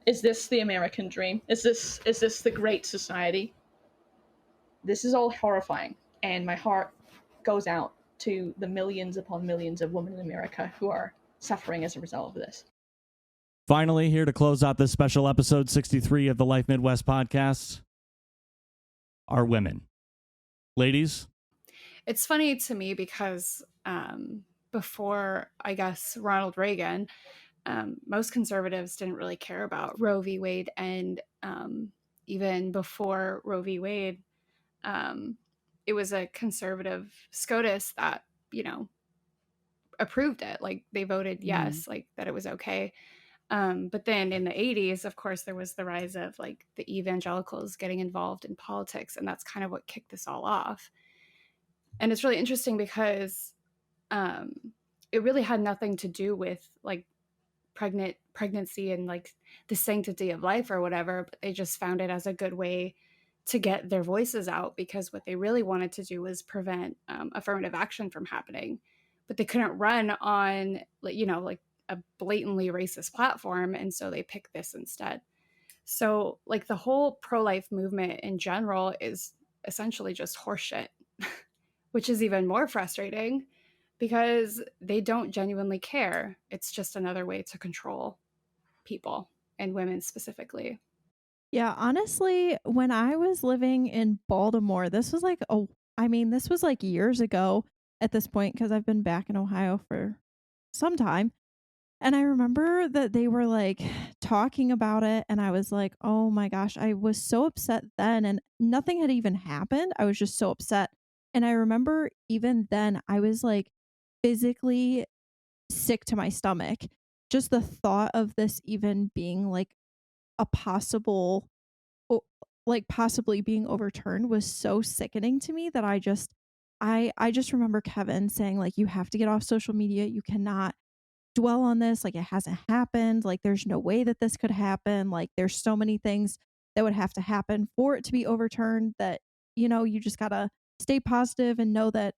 Is this the American dream? Is this the great society? This is all horrifying, and my heart goes out to the millions upon millions of women in America who are suffering as a result of this. Finally, here to close out this special episode 63 of the Life Midwest podcast are women. Ladies? It's funny to me because before, I guess, Ronald Reagan, most conservatives didn't really care about Roe v. Wade. And even before Roe v. Wade, it was a conservative SCOTUS that, approved it. Like, they voted yes, like that it was okay. But then in the 80s, of course, there was the rise of like the evangelicals getting involved in politics. And that's kind of what kicked this all off. And it's really interesting because it really had nothing to do with like pregnancy and like the sanctity of life or whatever, but they just found it as a good way to get their voices out, because what they really wanted to do was prevent affirmative action from happening. But they couldn't run on, like a blatantly racist platform, and so they picked this instead. So like the whole pro-life movement in general is essentially just horseshit, which is even more frustrating because they don't genuinely care. It's just another way to control people, and women specifically. Yeah, honestly, when I was living in Baltimore, this was like this was like years ago at this point, because I've been back in Ohio for some time. And I remember that they were like talking about it, and I was like, oh my gosh, I was so upset then, and nothing had even happened. I was just so upset. And I remember even then I was like physically sick to my stomach. Just the thought of this even being like a possible, like possibly being overturned was so sickening to me that I just remember Kevin saying like, you have to get off social media. You cannot dwell on this. Like, it hasn't happened. Like, there's no way that this could happen. Like, there's so many things that would have to happen for it to be overturned that, you just gotta stay positive and know that,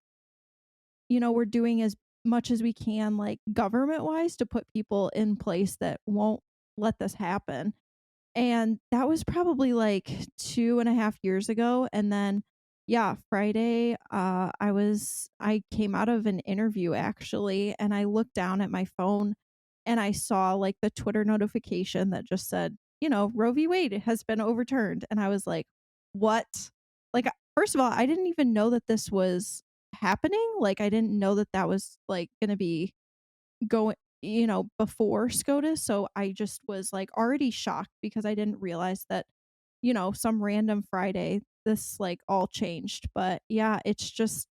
we're doing as much as we can, like government wise, to put people in place that won't let this happen. And that was probably like 2.5 years ago. And then, yeah, Friday, I came out of an interview actually, and I looked down at my phone and I saw like the Twitter notification that just said, Roe v. Wade has been overturned. And I was like, what? Like, first of all, I didn't even know that this was happening. Like, I didn't know that that was like going to be going, before SCOTUS. So I just was like already shocked because I didn't realize that, some random Friday this like all changed. But yeah, it's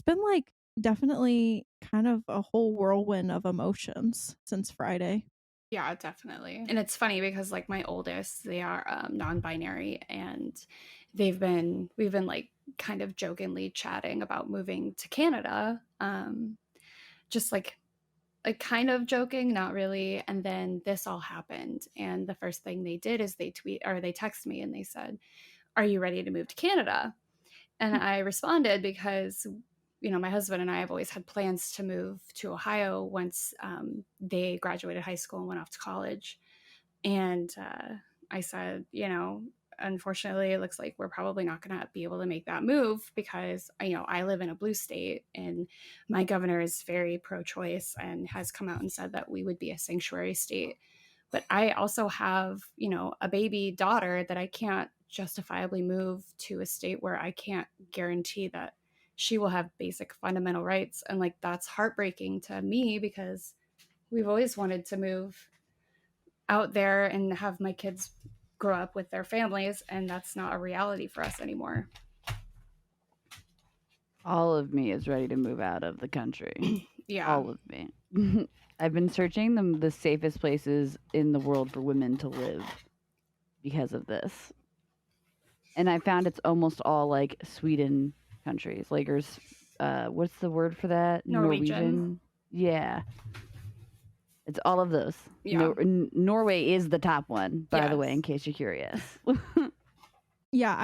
been like definitely kind of a whole whirlwind of emotions since Friday. Yeah, definitely. And it's funny because like my oldest, they are non-binary, and we've been like kind of jokingly chatting about moving to Canada. Just like kind of joking, not really. And then this all happened. And the first thing they did is they text me and they said, "Are you ready to move to Canada?" And I responded because, my husband and I have always had plans to move to Ohio once they graduated high school and went off to college. And I said, unfortunately, it looks like we're probably not going to be able to make that move because, I live in a blue state and my governor is very pro-choice and has come out and said that we would be a sanctuary state. But I also have, a baby daughter that I can't justifiably move to a state where I can't guarantee that she will have basic fundamental rights. And like, that's heartbreaking to me because we've always wanted to move out there and have my kids grow up with their families, and that's not a reality for us anymore. All of me is ready to move out of the country. Yeah. All of me. I've been searching the safest places in the world for women to live because of this. And I found it's almost all like Sweden countries. Like there's what's the word for that? Norwegian. Yeah. It's all of those. Yeah. Norway is the top one, by the way, Yes. in case you're curious. Yeah,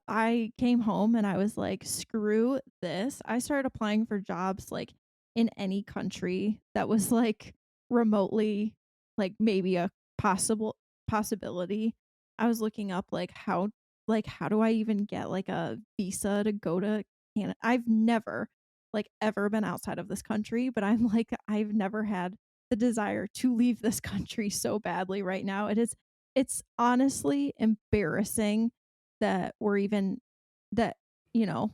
I came home and I was like, screw this. I started applying for jobs like in any country that was like remotely like maybe a possibility. I was looking up like how do I even get like a visa to go to Canada? I've never like ever been outside of this country, but I'm like I've never had the desire to leave this country so badly right now. It's honestly embarrassing that we're even that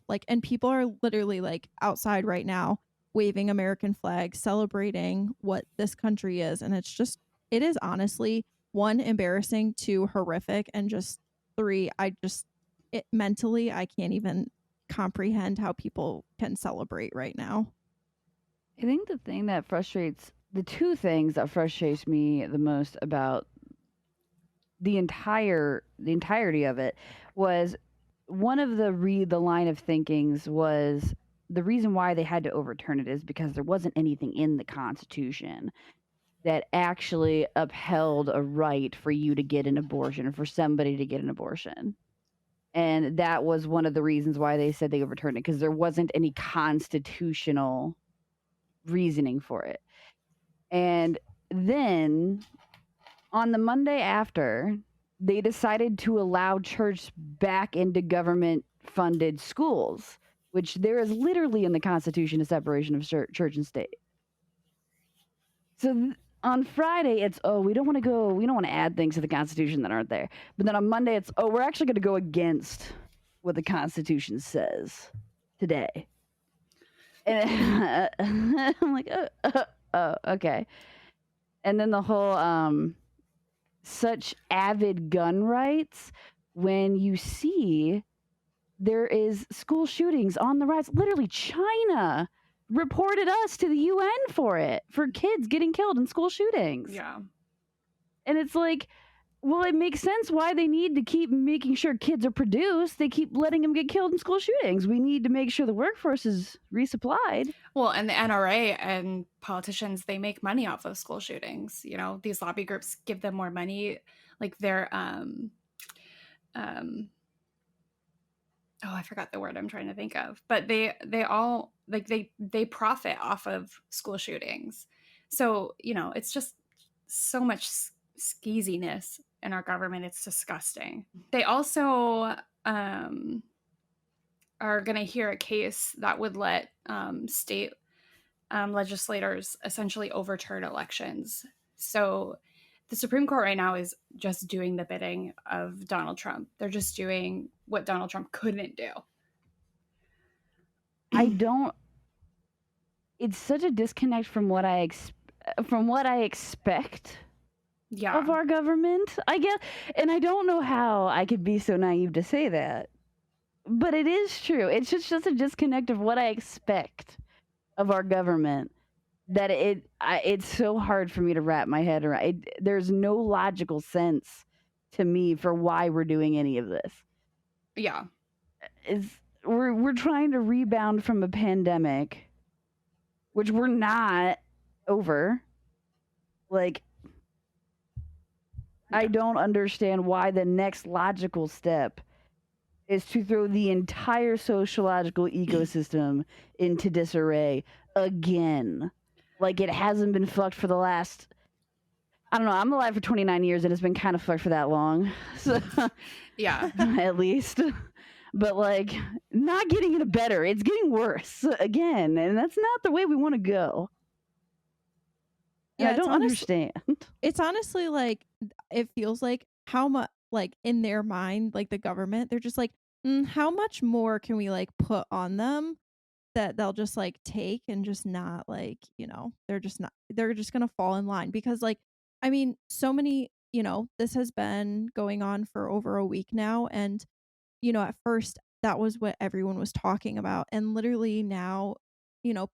like, and people are literally like outside right now waving American flags, celebrating what this country is, and it is honestly, one, embarrassing, two, horrific, and just three, mentally I can't even comprehend how people can celebrate right now. I think the two things that frustrates me the most about the entirety of it was one of the line of thinkings was the reason why they had to overturn it is because there wasn't anything in the Constitution that actually upheld a right for you to get an abortion or for somebody to get an abortion. And that was one of the reasons why they said they overturned it, because there wasn't any constitutional reasoning for it. And then on the Monday after, they decided to allow church back into government-funded schools, which there is literally in the Constitution a separation of church and state. So on Friday, it's, we don't want to add things to the Constitution that aren't there. But then on Monday, it's, we're actually going to go against what the Constitution says today. And I'm like, oh, okay. And then the whole such avid gun rights, when you see there is school shootings on the rise. Literally, China reported us to the UN for kids getting killed in school shootings. Yeah. And it's like, well, it makes sense why they need to keep making sure kids are produced. They keep letting them get killed in school shootings. We need to make sure the workforce is resupplied. Well, and the NRA and politicians, they make money off of school shootings. You know, these lobby groups give them more money. Like they're, I forgot the word I'm trying to think of, but they all like they profit off of school shootings. So, you know, it's just so much skeeziness in our government. It's disgusting. They also are going to hear a case that would let state legislators essentially overturn elections. So the Supreme Court right now is just doing the bidding of Donald Trump. They're just doing what Donald Trump couldn't do. It's such a disconnect from what I expect of our government, I guess. And I don't know how I could be so naive to say that. But it is true. It's just a disconnect of what I expect of our government that it's so hard for me to wrap my head around. There's no logical sense to me for why we're doing any of this. Yeah. We're trying to rebound from a pandemic, which we're not over. Like, I don't understand why the next logical step is to throw the entire sociological ecosystem into disarray again. Like, it hasn't been fucked for the last, I don't know, I'm alive for 29 years and it's been kind of fucked for that long. So, yeah. At least. But, like, not getting any better. It's getting worse again. And that's not the way we want to go. Yeah, I don't understand. It's honestly like, it feels like how much, like, in their mind, like the government, they're just like, how much more can we like put on them that they'll just like take and just not like, they're just going to fall in line. Because like, I mean, so many this has been going on for over a week now. And, at first that was what everyone was talking about. And literally now,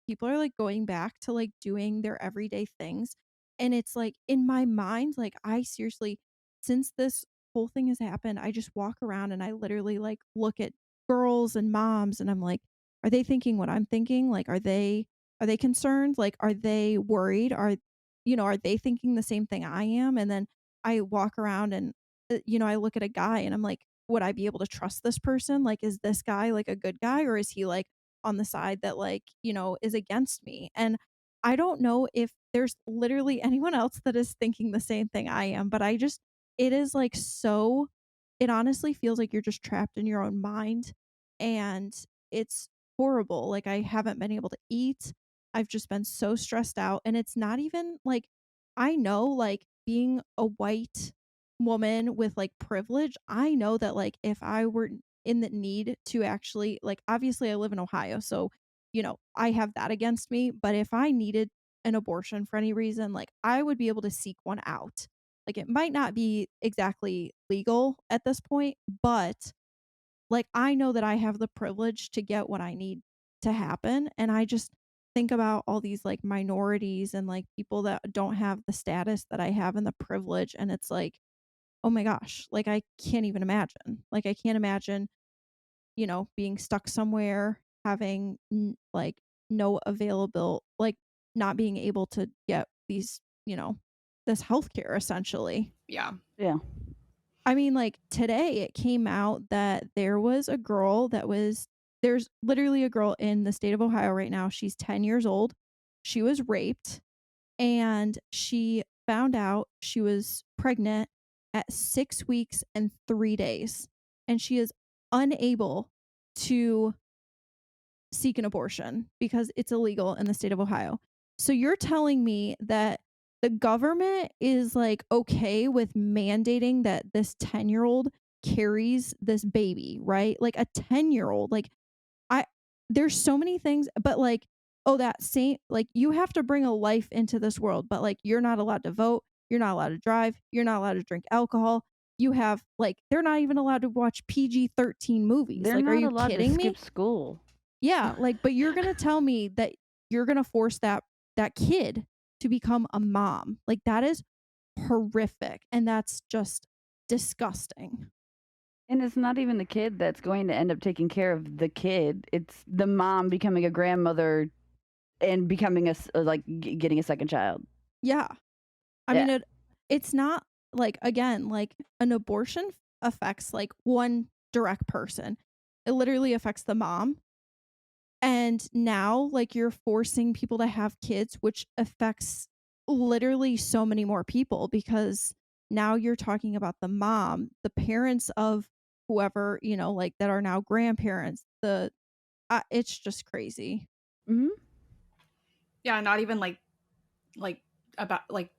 people are like going back to like doing their everyday things. And it's like in my mind, like I seriously, since this whole thing has happened, I just walk around and I literally like look at girls and moms and I'm like, are they thinking what I'm thinking? Like, are they concerned? Like, are they worried? Are they thinking the same thing I am? And then I walk around and, I look at a guy and I'm like, would I be able to trust this person? Like, is this guy like a good guy or is he like on the side that like, is against me? And I don't know if there's literally anyone else that is thinking the same thing I am, but it is like it honestly feels like you're just trapped in your own mind and it's horrible. Like, I haven't been able to eat. I've just been so stressed out. And it's not even like, I know, like, being a white woman with like privilege, I know that like if I were in the need to actually, like, obviously I live in Ohio, so, I have that against me. But if I needed an abortion for any reason, like, I would be able to seek one out. Like, it might not be exactly legal at this point, but like I know that I have the privilege to get what I need to happen. And I just think about all these like minorities and like people that don't have the status that I have and the privilege. And it's like, oh my gosh, like I can't even imagine. Like, I can't imagine, being stuck somewhere, having like no available, like not being able to get these, this healthcare essentially. Yeah. Yeah. I mean, like today it came out that there's literally a girl in the state of Ohio right now. She's 10 years old. She was raped and she found out she was pregnant at 6 weeks and 3 days. And she is unable to seek an abortion because it's illegal in the state of Ohio. So you're telling me that the government is like okay with mandating that this 10-year-old carries this baby, right? Like a 10-year-old. Like, I there's so many things, but like, oh, that same, like, you have to bring a life into this world, but like you're not allowed to vote, you're not allowed to drive, you're not allowed to drink alcohol. You have like they're not even allowed to watch PG-13 movies. They're like, not are you allowed kidding to me? skip school. Yeah, like, but you're gonna tell me that you're gonna force that kid to become a mom. Like, that is horrific, and that's just disgusting. And it's not even the kid that's going to end up taking care of the kid. It's the mom becoming a grandmother and becoming getting a second child. Yeah. I Yeah. mean, it's not like, again, like an abortion affects like one direct person. It literally affects the mom. And now like you're forcing people to have kids, which affects literally so many more people because now you're talking about the mom, the parents of whoever, like that are now grandparents. It's just crazy. Mm-hmm. Yeah, not even like about like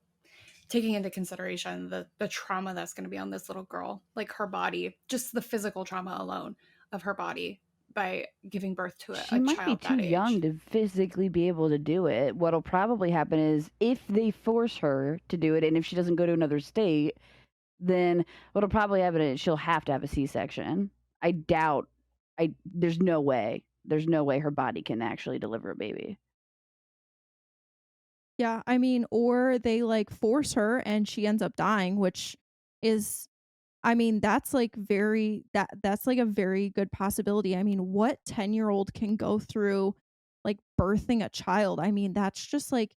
taking into consideration the trauma that's going to be on this little girl, like her body, just the physical trauma alone of her body by giving birth to She a might child be too that age. young to physically be able to do it. What'll probably happen is if they force her to do it, and if she doesn't go to another state, then what'll probably happen is she'll have to have a C-section. I doubt. There's no way. There's no way her body can actually deliver a baby. Yeah, I mean, or they like force her and she ends up dying, which is, I mean, that's like that's like a very good possibility. I mean, what 10-year-old can go through like birthing a child? I mean, that's just like,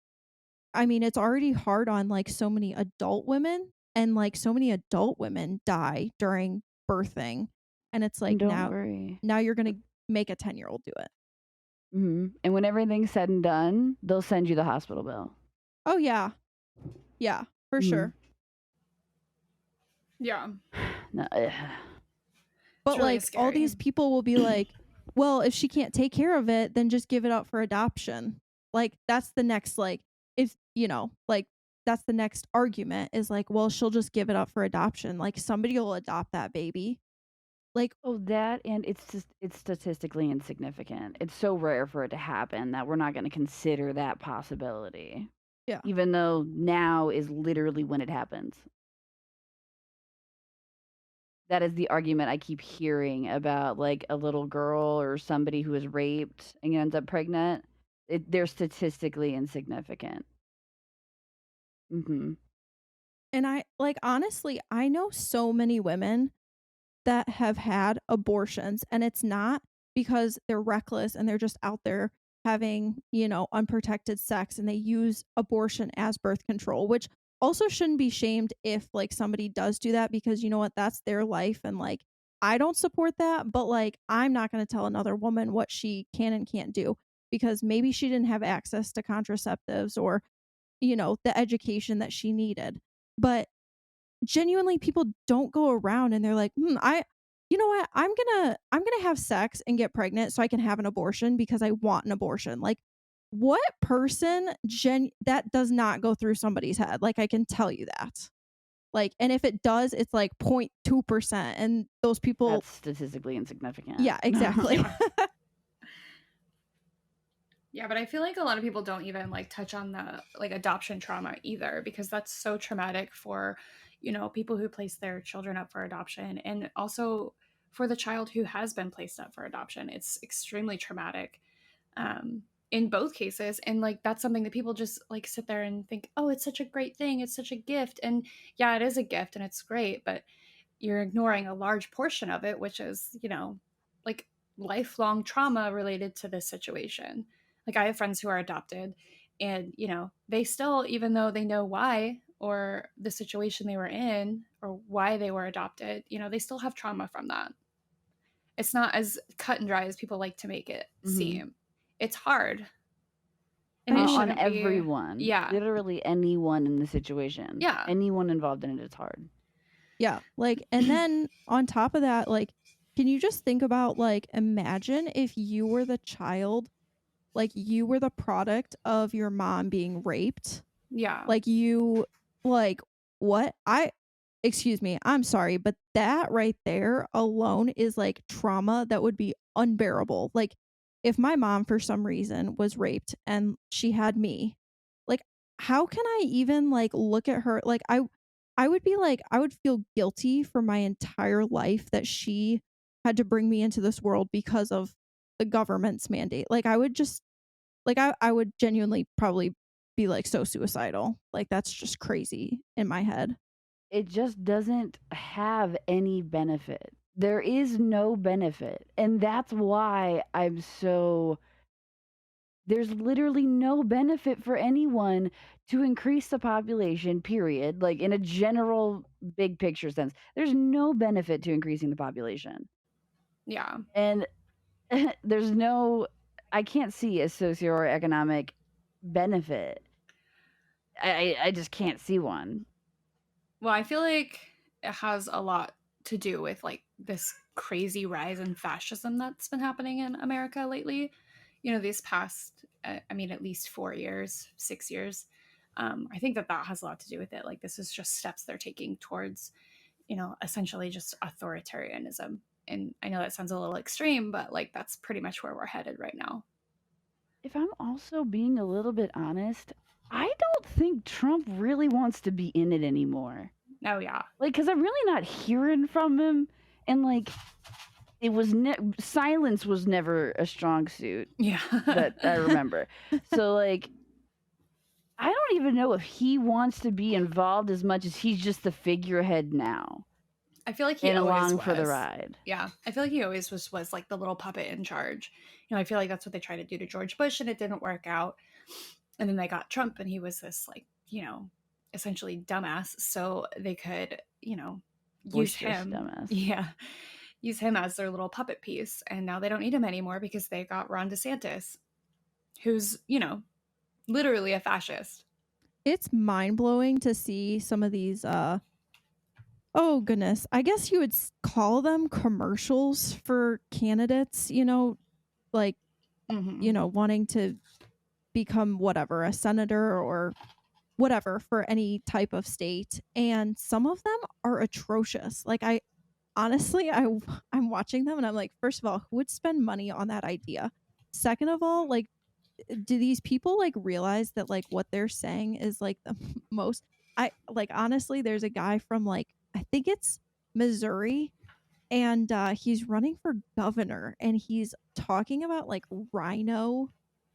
I mean, it's already hard on like so many adult women, and like so many adult women die during birthing. And it's like, Don't worry. now you're going to make a 10-year-old do it. Mm-hmm. And when everything's said and done, they'll send you the hospital bill. Oh yeah. Yeah, for sure. Yeah. No, But really like all these scary. people will be like, well, if she can't take care of it, then just give it up for adoption. Like, that's the next, like, if, like, that's the next argument is like, well, she'll just give it up for adoption. Like, somebody will adopt that baby. Like, oh, that, and it's statistically insignificant. It's so rare for it to happen that we're not going to consider that possibility. Yeah. Even though now is literally when it happens. that is the argument I keep hearing about, like, a little girl or somebody who is raped and ends up pregnant. They're statistically insignificant. Mhm. And I like honestly, I know so many women that have had abortions, and it's not because they're reckless and they're just out there having, unprotected sex, and they use abortion as birth control, which also shouldn't be shamed if like somebody does do that, because you know what, that's their life, and like I don't support that, but like I'm not going to tell another woman what she can and can't do, because maybe she didn't have access to contraceptives or the education that she needed. But genuinely, people don't go around and they're like, I you know what, I'm gonna have sex and get pregnant so I can have an abortion because I want an abortion. Like, what person that does not go through somebody's head? Like, I can tell you that. Like, and if it does, it's like 0.2%, and those people. That's statistically insignificant. Yeah, exactly. Yeah, but I feel like a lot of people don't even like touch on the like adoption trauma either, because that's so traumatic for, people who place their children up for adoption, and also for the child who has been placed up for adoption. It's extremely traumatic in both cases. And like that's something that people just like sit there and think, oh, it's such a great thing. It's such a gift. And yeah, it is a gift and it's great, but you're ignoring a large portion of it, which is, like lifelong trauma related to this situation. Like I have friends who are adopted and, they still, even though they know why or the situation they were in or why they were adopted, they still have trauma from that. It's not as cut and dry as people like to make it seem. It's hard. And it on shouldn't be. everyone. Yeah. Literally anyone in the situation. Yeah. Anyone involved in it, it's hard. Yeah. Like, and then on top of that, like, can you just think about, like, imagine if you were the child, like, you were the product of your mom being raped. Yeah. Like, what? Excuse me, I'm sorry, but that right there alone is like trauma that would be unbearable. Like, if my mom for some reason was raped and she had me, like, how can I even like look at her? Like, I would be like, I would feel guilty for my entire life that she had to bring me into this world because of the government's mandate. Like, I would just, like, I would genuinely probably be like so suicidal. Like, that's just crazy in my head. It just doesn't have any benefit. There is no benefit. And that's why there's literally no benefit for anyone to increase the population, period. Like in a general big picture sense, there's no benefit to increasing the population. Yeah. And I can't see a socioeconomic benefit. I just can't see one. Well, I feel like it has a lot to do with like this crazy rise in fascism that's been happening in America lately. These past, at least 4 years, 6 years. I think that has a lot to do with it. Like this is just steps they're taking towards, essentially just authoritarianism. And I know that sounds a little extreme, but like that's pretty much where we're headed right now. If I'm also being a little bit honest, I don't think Trump really wants to be in it anymore. Oh, yeah. Like, because I'm really not hearing from him. And, like, silence was never a strong suit. Yeah. That I remember. So, like, I don't even know if he wants to be involved as much as he's just the figurehead now. I feel like he and always along was. For the ride. Yeah, I feel like he always was like the little puppet in charge. I feel like that's what they tried to do to George Bush, and it didn't work out. And then they got Trump, and he was this like, essentially dumbass. So they could, use him. Dumbass. Yeah, use him as their little puppet piece. And now they don't need him anymore because they got Ron DeSantis, who's literally a fascist. It's mind-blowing to see some of these oh goodness, I guess you would call them commercials for candidates, like wanting to become whatever, a senator or whatever for any type of state, and some of them are atrocious. Like I'm watching them and I'm like, first of all, who would spend money on that idea? Second of all, like, do these people like realize that like what they're saying is like the most honestly, there's a guy from like, I think it's Missouri, and he's running for governor, and he's talking about like rhino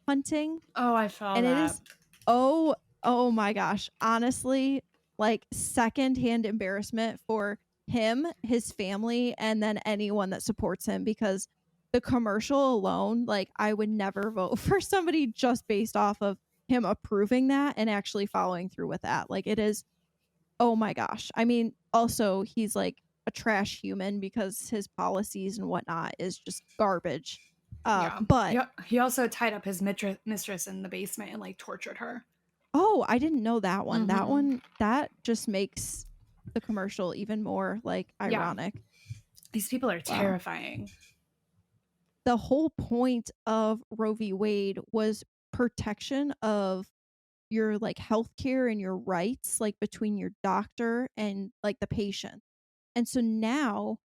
hunting, Oh, I saw and it that. is oh my gosh, honestly, like secondhand embarrassment for him, his family, and then anyone that supports him, because the commercial alone, like I would never vote for somebody just based off of him approving that and actually following through with that. Like it is, oh my gosh. I mean, also he's like a trash human because his policies and whatnot is just garbage. Yeah. But He also tied up his mistress in the basement and like tortured her. oh, I didn't know that one. That Mhm. one, that just makes the commercial even more like Yeah. ironic. These people are Wow. terrifying. The whole point of Roe v. Wade was protection of your like healthcare and your rights, like between your doctor and like the patient. And so now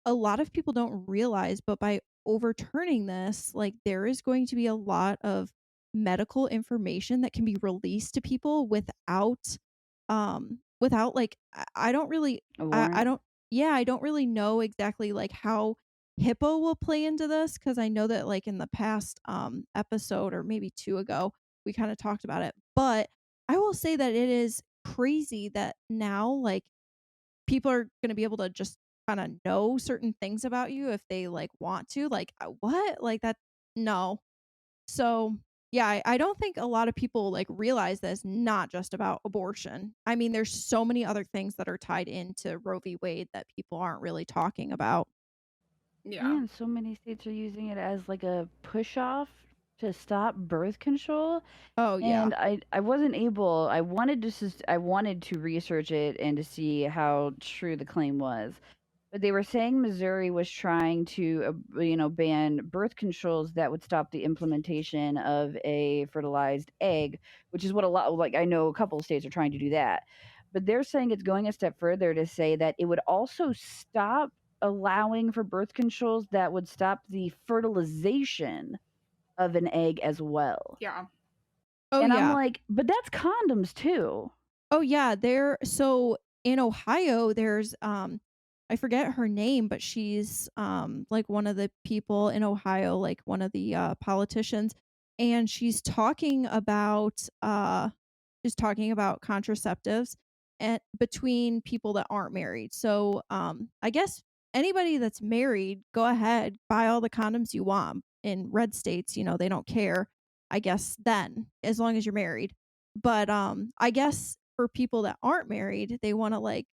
a lot of people don't realize, but by overturning this, like there is going to be a lot of medical information that can be released to people without like I don't really A I warrant? don't yeah, I don't really know exactly like how HIPAA will play into this, because I know that like in the past episode or maybe two ago we kind of talked about it. But I will say that it is crazy that now like people are going to be able to just kind of know certain things about you if they like want to. Like what? Like that? No. So yeah, I don't think a lot of people like realize that it's not just about abortion. I mean, there's so many other things that are tied into Roe v. Wade that people aren't really talking about. Yeah. And so many states are using it as like a push off to stop birth control. Oh yeah. And I wasn't able. I wanted to research it and to see how true the claim was. But they were saying Missouri was trying to, ban birth controls that would stop the implementation of a fertilized egg, which is what a lot, like I know a couple of states are trying to do that. But they're saying it's going a step further to say that it would also stop allowing for birth controls that would stop the fertilization of an egg as well. Yeah. Oh And I'm yeah. like, but that's condoms too. Oh yeah, so in Ohio there's I forget her name, but she's like one of the people in Ohio, like one of the politicians, and she's talking about contraceptives and between people that aren't married. So I guess anybody that's married, go ahead, buy all the condoms you want. In red states, they don't care, I guess, then, as long as you're married. But I guess for people that aren't married, they want to like,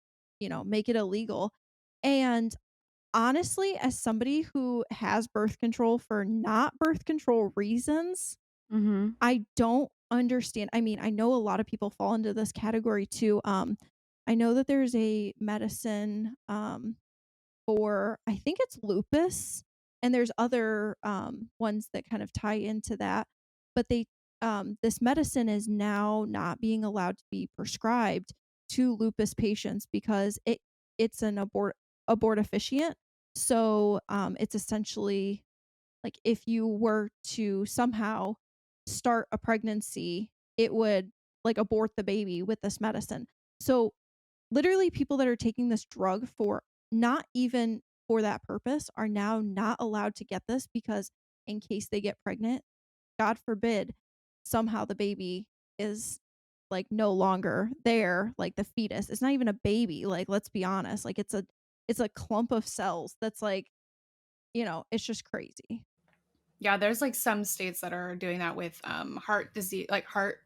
make it illegal. And honestly, as somebody who has birth control for not birth control reasons, Mm-hmm. I don't understand. I mean, I know a lot of people fall into this category too. I know that there's a medicine for, I think it's lupus, and there's other ones that kind of tie into that. But this medicine is now not being allowed to be prescribed to lupus patients because it's an abortifacient. So it's essentially like if you were to somehow start a pregnancy, it would like abort the baby with this medicine. So literally people that are taking this drug for not even for that purpose are now not allowed to get this, because in case they get pregnant, God forbid, somehow the baby is like no longer there, like the fetus. It's not even a baby, like let's be honest. Like it's a clump of cells that's like, it's just crazy. Yeah, there's like some states that are doing that with heart disease, like heart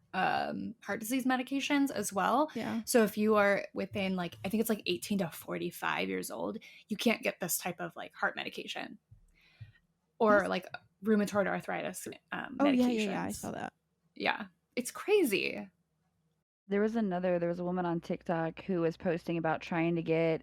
disease medications as well. Yeah. So if you are within like, I think it's like 18 to 45 years old, you can't get this type of like heart medication or like rheumatoid arthritis Oh medications. yeah, I saw that. Yeah, it's crazy. There was a woman on TikTok who was posting about trying to get,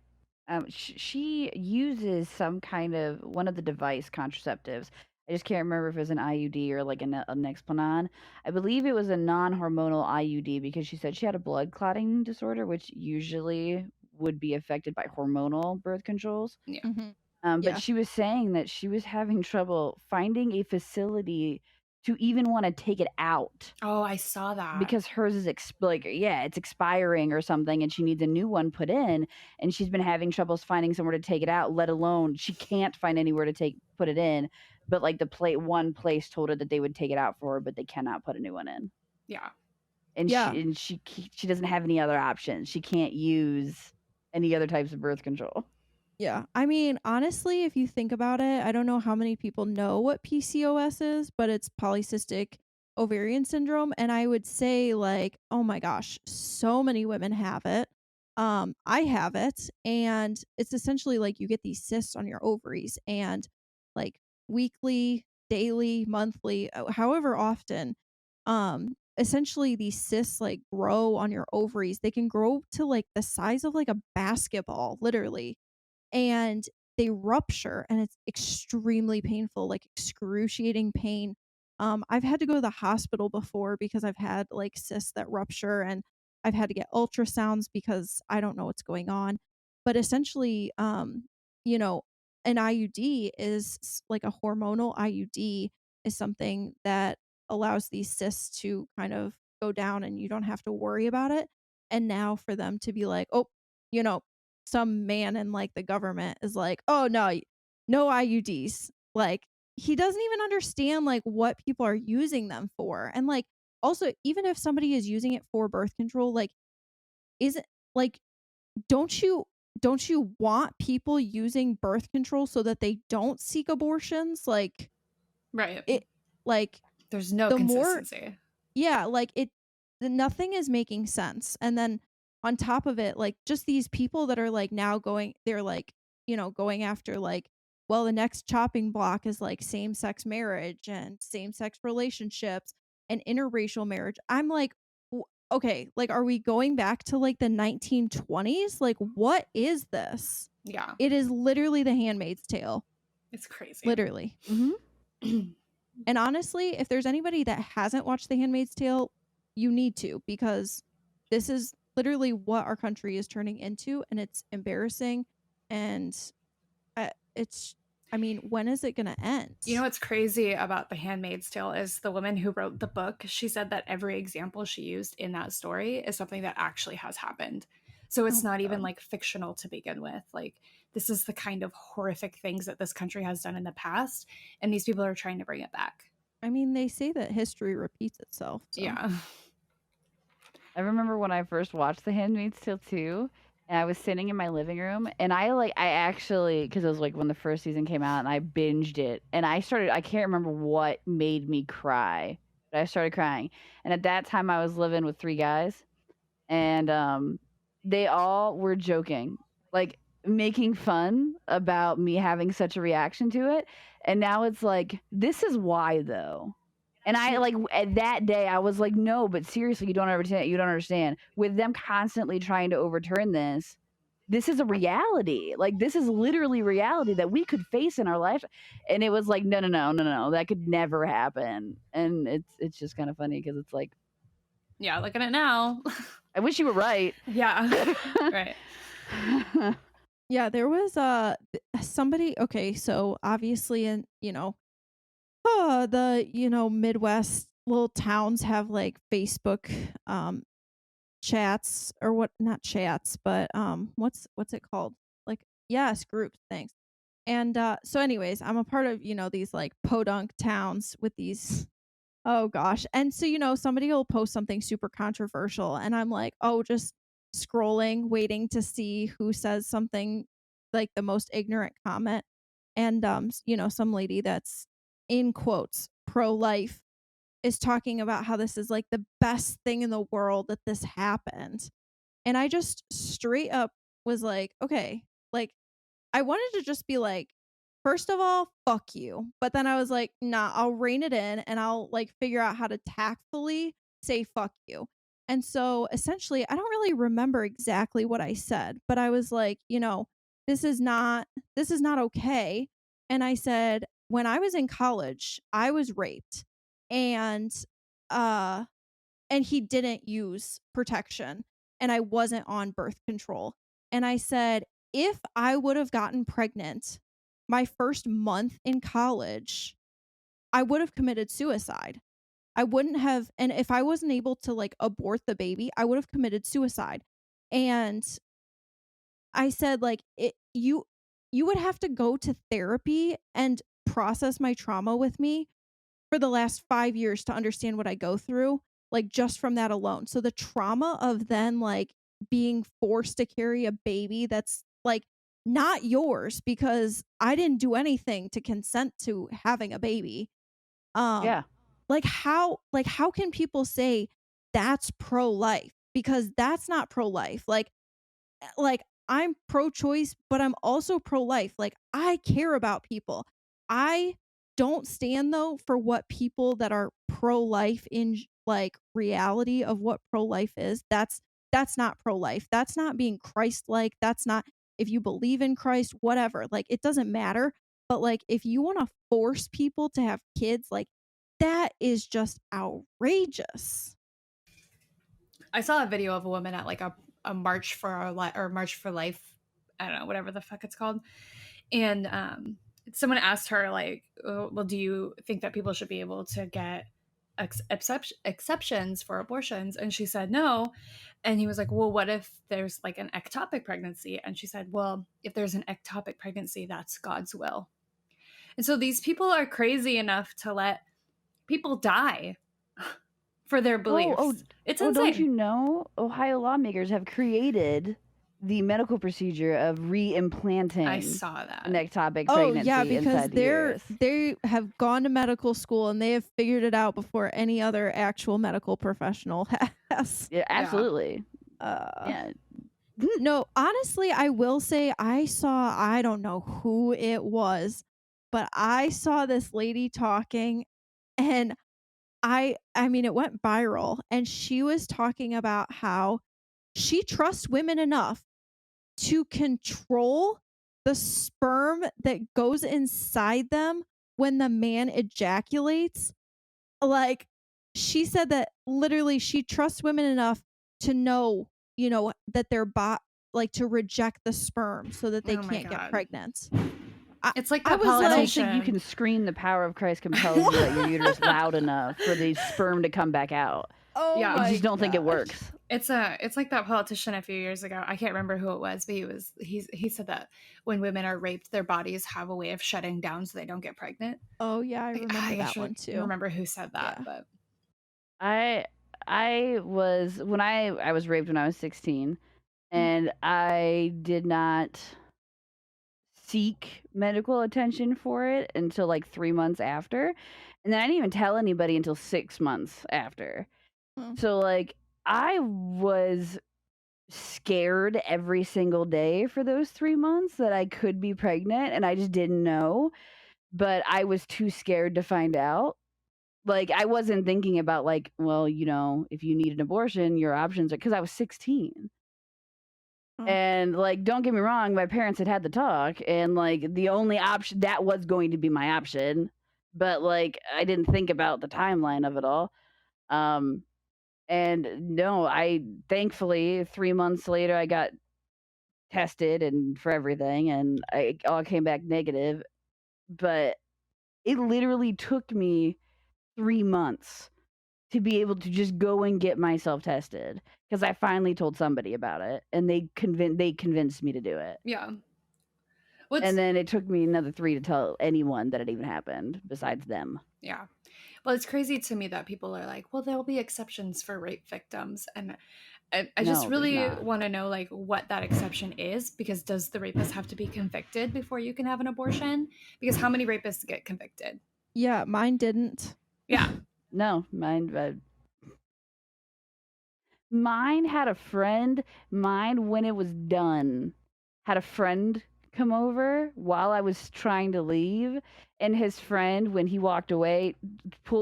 she uses some kind of one of the device contraceptives. I just can't remember if it was an IUD or like an Nexplanon. I believe it was a non-hormonal IUD because she said she had a blood clotting disorder, which usually would be affected by hormonal birth controls. Yeah. Mm-hmm. But Yeah. she was saying that she was having trouble finding a facility to even want to take it out Oh, I saw that. because hers is it's expiring or something, and she needs a new one put in, and she's been having troubles finding somewhere to take it out, let alone she can't find anywhere to put it in. But like one place told her that they would take it out for her, but they cannot put a new one in. Yeah. And Yeah. she doesn't have any other options. She can't use any other types of birth control. Yeah. I mean, honestly, if you think about it, I don't know how many people know what PCOS is, but it's polycystic ovarian syndrome. And I would say, like, oh my gosh, so many women have it. I have it. And it's essentially like you get these cysts on your ovaries, and like weekly, daily, monthly, however often, essentially these cysts like grow on your ovaries. They can grow to like the size of like a basketball, literally, and they rupture, and it's extremely painful, like excruciating pain. I've had to go to the hospital before because I've had like cysts that rupture, and I've had to get ultrasounds because I don't know what's going on. But essentially, you know, an IUD is like a hormonal IUD is something that allows these cysts to kind of go down and you don't have to worry about it. And now for them to be like, oh, you know, some man in like the government is like, oh no, no IUDs. Like, he doesn't even understand like what people are using them for. And like, also, even if somebody is using it for birth control, like, is it like, don't you want people using birth control so that they don't seek abortions? Like, Right. it, like, There's no the more- consistency. yeah, like nothing is making sense. And then on top of it, like, just these people that are like now they're like, going after like, well, the next chopping block is like same-sex marriage and same-sex relationships and interracial marriage. I'm like, okay, like, are we going back to like the 1920s? Like, what is this? Yeah. It is literally The Handmaid's Tale. It's crazy. Literally. And honestly, if there's anybody that hasn't watched The Handmaid's Tale, you need to, because this is literally what our country is turning into, and it's embarrassing. And when is it going to end? You know what's crazy about The Handmaid's Tale is the woman who wrote the book, she said that every example she used in that story is something that actually has happened. So it's not even like fictional to begin with. Like, this is the kind of horrific things that this country has done in the past, and these people are trying to bring it back. I mean, they say that history repeats itself. So. Yeah. I remember when I first watched The Handmaid's Tale 2, and I was sitting in my living room, and I actually, because it was like when the first season came out, and I binged it, and I can't remember what made me cry, but I started crying. And at that time, I was living with 3 guys, and they all were joking, like making fun about me having such a reaction to it. And now it's like, this is why though. And I like at that day I was like, no, but seriously, you don't understand. With them constantly trying to overturn this is a reality. Like, this is literally reality that we could face in our life. And it was like, no, that could never happen. And it's just kind of funny because it's like, Yeah, look at it now. I wish you were right. Yeah. Right. Yeah, there was somebody. Okay, so obviously, in the Midwest little towns have like Facebook chats, or what, not chats, but what's it called? Like, yes, groups, thanks. And so anyways, I'm a part of these like podunk towns with these, oh gosh. And so somebody will post something super controversial, and I'm like, oh, just scrolling, waiting to see who says something like the most ignorant comment. And some lady that's in quotes pro-life is talking about how this is like the best thing in the world that this happened. And I just straight up was like, okay, like, I wanted to just be like, first of all, fuck you. But then I was like, nah, I'll rein it in, and I'll like figure out how to tactfully say fuck you. And so essentially, I don't really remember exactly what I said, but I was like, this is not okay. And I said, when I was in college, I was raped, and he didn't use protection, and I wasn't on birth control. And I said, if I would have gotten pregnant my first month in college, I would have committed suicide. I wouldn't have, and if I wasn't able to like abort the baby, I would have committed suicide. And I said like you would have to go to therapy and process my trauma with me for the last 5 years to understand what I go through, like just from that alone. So the trauma of then like being forced to carry a baby that's like not yours because I didn't do anything to consent to having a baby. Yeah. How can people say that's pro-life? Because that's not pro-life. Like I'm pro-choice, but I'm also pro-life. Like I care about people. I don't stand though for what people that are pro-life in like reality of what pro-life is. That's not pro-life. That's not being Christ-like. That's not if you believe in Christ, whatever. Like it doesn't matter. But like if you want to force people to have kids, like that is just outrageous. I saw a video of a woman at like a march for or march for life. I don't know, whatever the fuck it's called. And someone asked her like, oh, well, do you think that people should be able to get exceptions for abortions? And she said no. And he was like, well, what if there's like an ectopic pregnancy? And she said, well, if there's an ectopic pregnancy, that's God's will. And so these people are crazy enough to let people die for their beliefs. It's insane. Don't you know Ohio lawmakers have created the medical procedure of re-implanting I saw that. an ectopic pregnancy because inside the uterus. they have gone to medical school and they have figured it out before any other actual medical professional has. Yeah, absolutely. Yeah. No, honestly, I will say I don't know who it was, but I saw this lady talking and I mean, it went viral and she was talking about how she trusts women enough to control the sperm that goes inside them when the man ejaculates. Like, she said that literally she trusts women enough to know, that they're like to reject the sperm so that they can't get pregnant. It's like I that don't politician. think you can scream the power of Christ compels you at your uterus loud enough for the sperm to come back out. Oh Yeah. I just don't think it works. It's like that politician a few years ago. I can't remember who it was, but he said that when women are raped, their bodies have a way of shutting down so they don't get pregnant. Oh yeah, I remember that one too. I remember who said that, but I was when I was raped when I was 16, and I did not seek medical attention for it until like 3 months after, and then I didn't even tell anybody until 6 months after. So like I was scared every single day for those 3 months that I could be pregnant, and I just didn't know, but I was too scared to find out. Like I wasn't thinking about like, well, if you need an abortion, your options are, because I was 16. And like, don't get me wrong, my parents had the talk, and like the only option that was going to be my option, but like I didn't think about the timeline of it all. And no, I thankfully 3 months later I got tested and for everything, and I all came back negative. But it literally took me 3 months to be able to just go and get myself tested, because I finally told somebody about it, and they convinced me to do it. yeah. And then it took me another 3 to tell anyone that it even happened besides them. Yeah. Well, it's crazy to me that people are like, well, there'll be exceptions for rape victims. And I just really want to know like what that exception is, because does the rapist have to be convicted before you can have an abortion? Because how many rapists get convicted? Yeah, mine didn't. Yeah. No, mine had a friend. Mine, when it was done, had a friend come over while I was trying to leave, and his friend, when he walked away,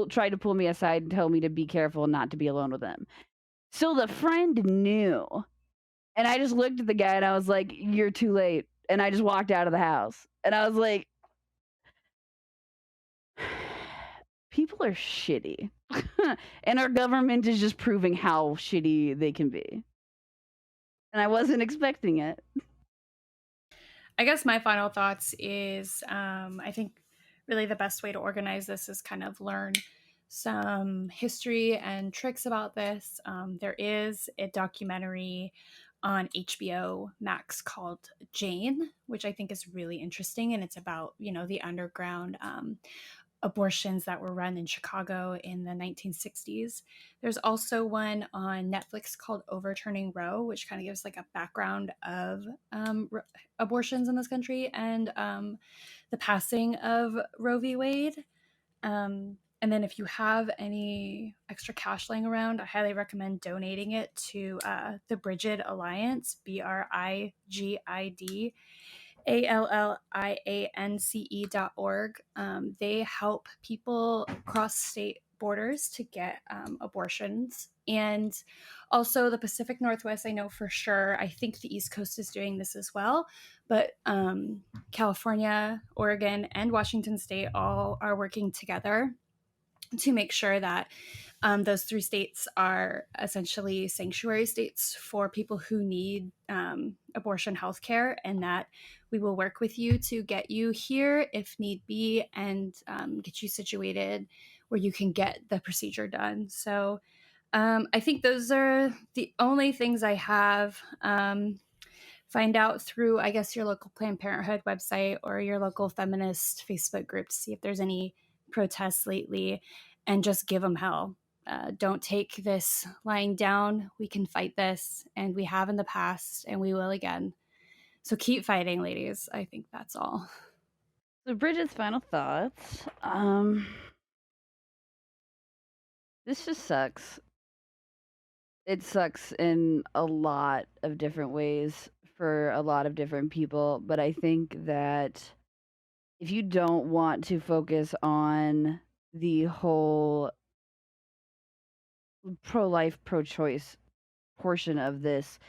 tried to pull me aside and tell me to be careful and not to be alone with him. So the friend knew, and I just looked at the guy and I was like, "You're too late," and I just walked out of the house. And I was like, people are shitty. And our government is just proving how shitty they can be. And I wasn't expecting it. I guess my final thoughts is I think really the best way to organize this is kind of learn some history and tricks about this. There is a documentary on HBO Max called Jane, which I think is really interesting, and it's about, you know, the underground abortions that were run in Chicago in the 1960s. There's also one on Netflix called Overturning Roe, which kind of gives like a background of abortions in this country and the passing of Roe v. Wade. And then if you have any extra cash laying around, I highly recommend donating it to the Brigid Alliance, BRIGIDALLIANCE.org. They help people cross state borders to get abortions. And also the Pacific Northwest, I know for sure. I think the East Coast is doing this as well. But California, Oregon, and Washington State all are working together to make sure that those 3 states are essentially sanctuary states for people who need abortion health care, and that we will work with you to get you here if need be and get you situated where you can get the procedure done. So I think those are the only things I have. Find out through, I guess, your local Planned Parenthood website or your local feminist Facebook group to see if there's any protests lately, and just give them hell. Don't take this lying down. We can fight this, and we have in the past, and we will again. So keep fighting, ladies. I think that's all. So Bridget's final thoughts. This just sucks. It sucks in a lot of different ways for a lot of different people, but I think that if you don't want to focus on the whole pro-life, pro-choice portion of this,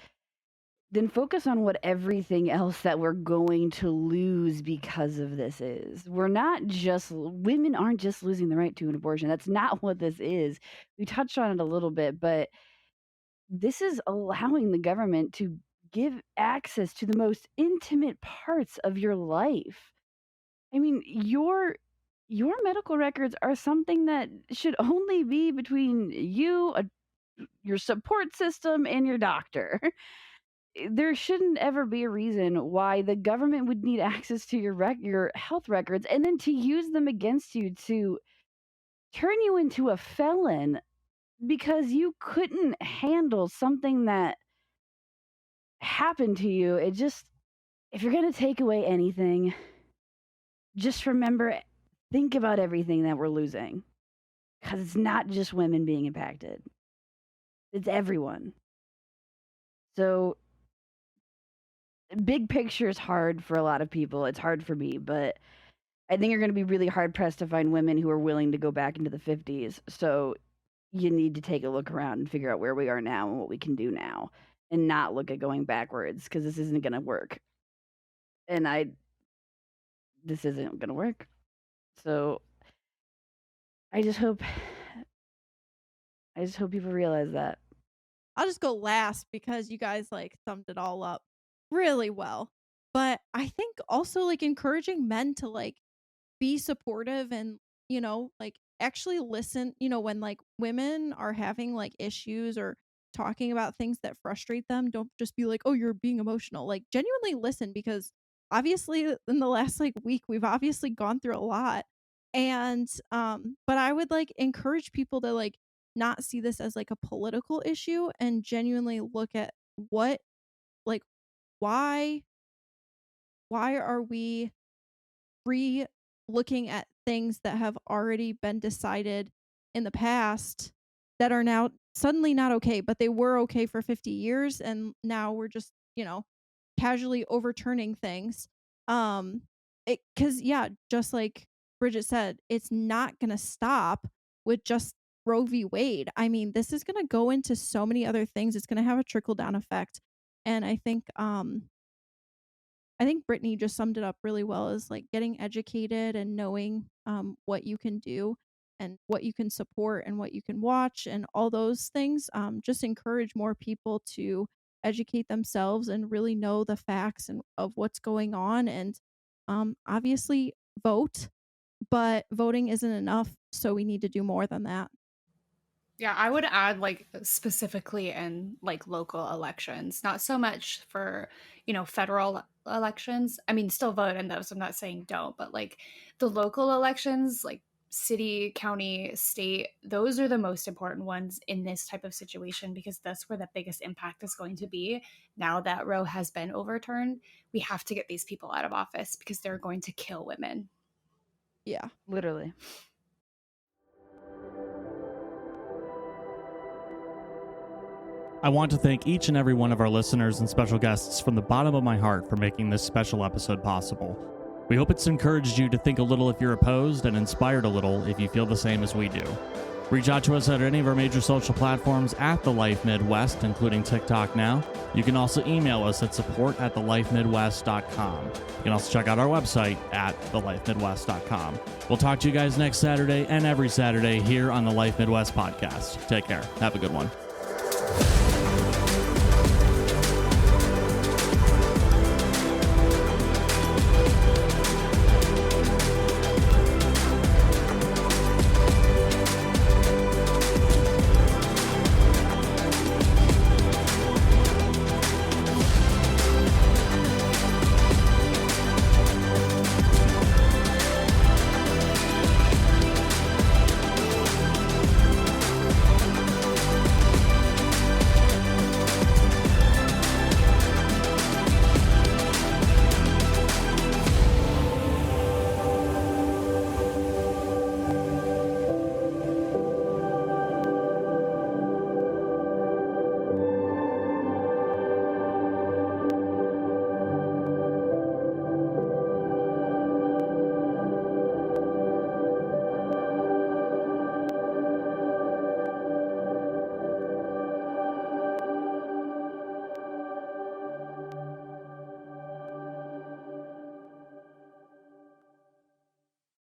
then focus on what everything else that we're going to lose because of this is. Women aren't just losing the right to an abortion. That's not what this is. We touched on it a little bit, but this is allowing the government to give access to the most intimate parts of your life. I mean, your medical records are something that should only be between you, your support system, and your doctor. There shouldn't ever be a reason why the government would need access to your health records and then to use them against you to turn you into a felon because you couldn't handle something that happened to you. If you're going to take away anything, just remember, think about everything that we're losing, because it's not just women being impacted, it's everyone. So big picture is hard for a lot of people. It's hard for me, but I think you're going to be really hard pressed to find women who are willing to go back into the 50s. So you need to take a look around and figure out where we are now and what we can do now, and not look at going backwards, because this isn't going to work. And this isn't going to work. So I just hope people realize that. I'll just go last because you guys like summed it all up really well. But I think also like encouraging men to like be supportive and, you know, like actually listen, you know, when like women are having like issues or talking about things that frustrate them, don't just be like, "Oh, you're being emotional." Like genuinely listen, because obviously in the last like week we've obviously gone through a lot. And but I would like encourage people to like not see this as like a political issue and genuinely look at what like why are we looking at things that have already been decided in the past that are now suddenly not okay, but they were okay for 50 years and now we're just, you know, casually overturning things. It cuz yeah, just like Bridget said, it's not going to stop with just Roe v. Wade. I mean, this is going to go into so many other things. It's going to have a trickle down effect. And I think Brittany just summed it up really well, is like getting educated and knowing what you can do and what you can support and what you can watch and all those things. Just encourage more people to educate themselves and really know the facts and of what's going on, and obviously vote. but voting isn't enough, so we need to do more than that. Yeah, I would add like specifically in like local elections, not so much for, federal elections. I mean, still vote in those. I'm not saying don't, but like the local elections, like city, county, state, those are the most important ones in this type of situation because that's where the biggest impact is going to be. Now that Roe has been overturned, we have to get these people out of office because they're going to kill women. Yeah. Literally. I want to thank each and every one of our listeners and special guests from the bottom of my heart for making this special episode possible. We hope it's encouraged you to think a little if you're opposed and inspired a little if you feel the same as we do. Reach out to us at any of our major social platforms at The Life Midwest, including TikTok now. You can also email us at support@thelifemidwest.com. You can also check out our website at thelifemidwest.com. We'll talk to you guys next Saturday and every Saturday here on the Life Midwest podcast. Take care. Have a good one.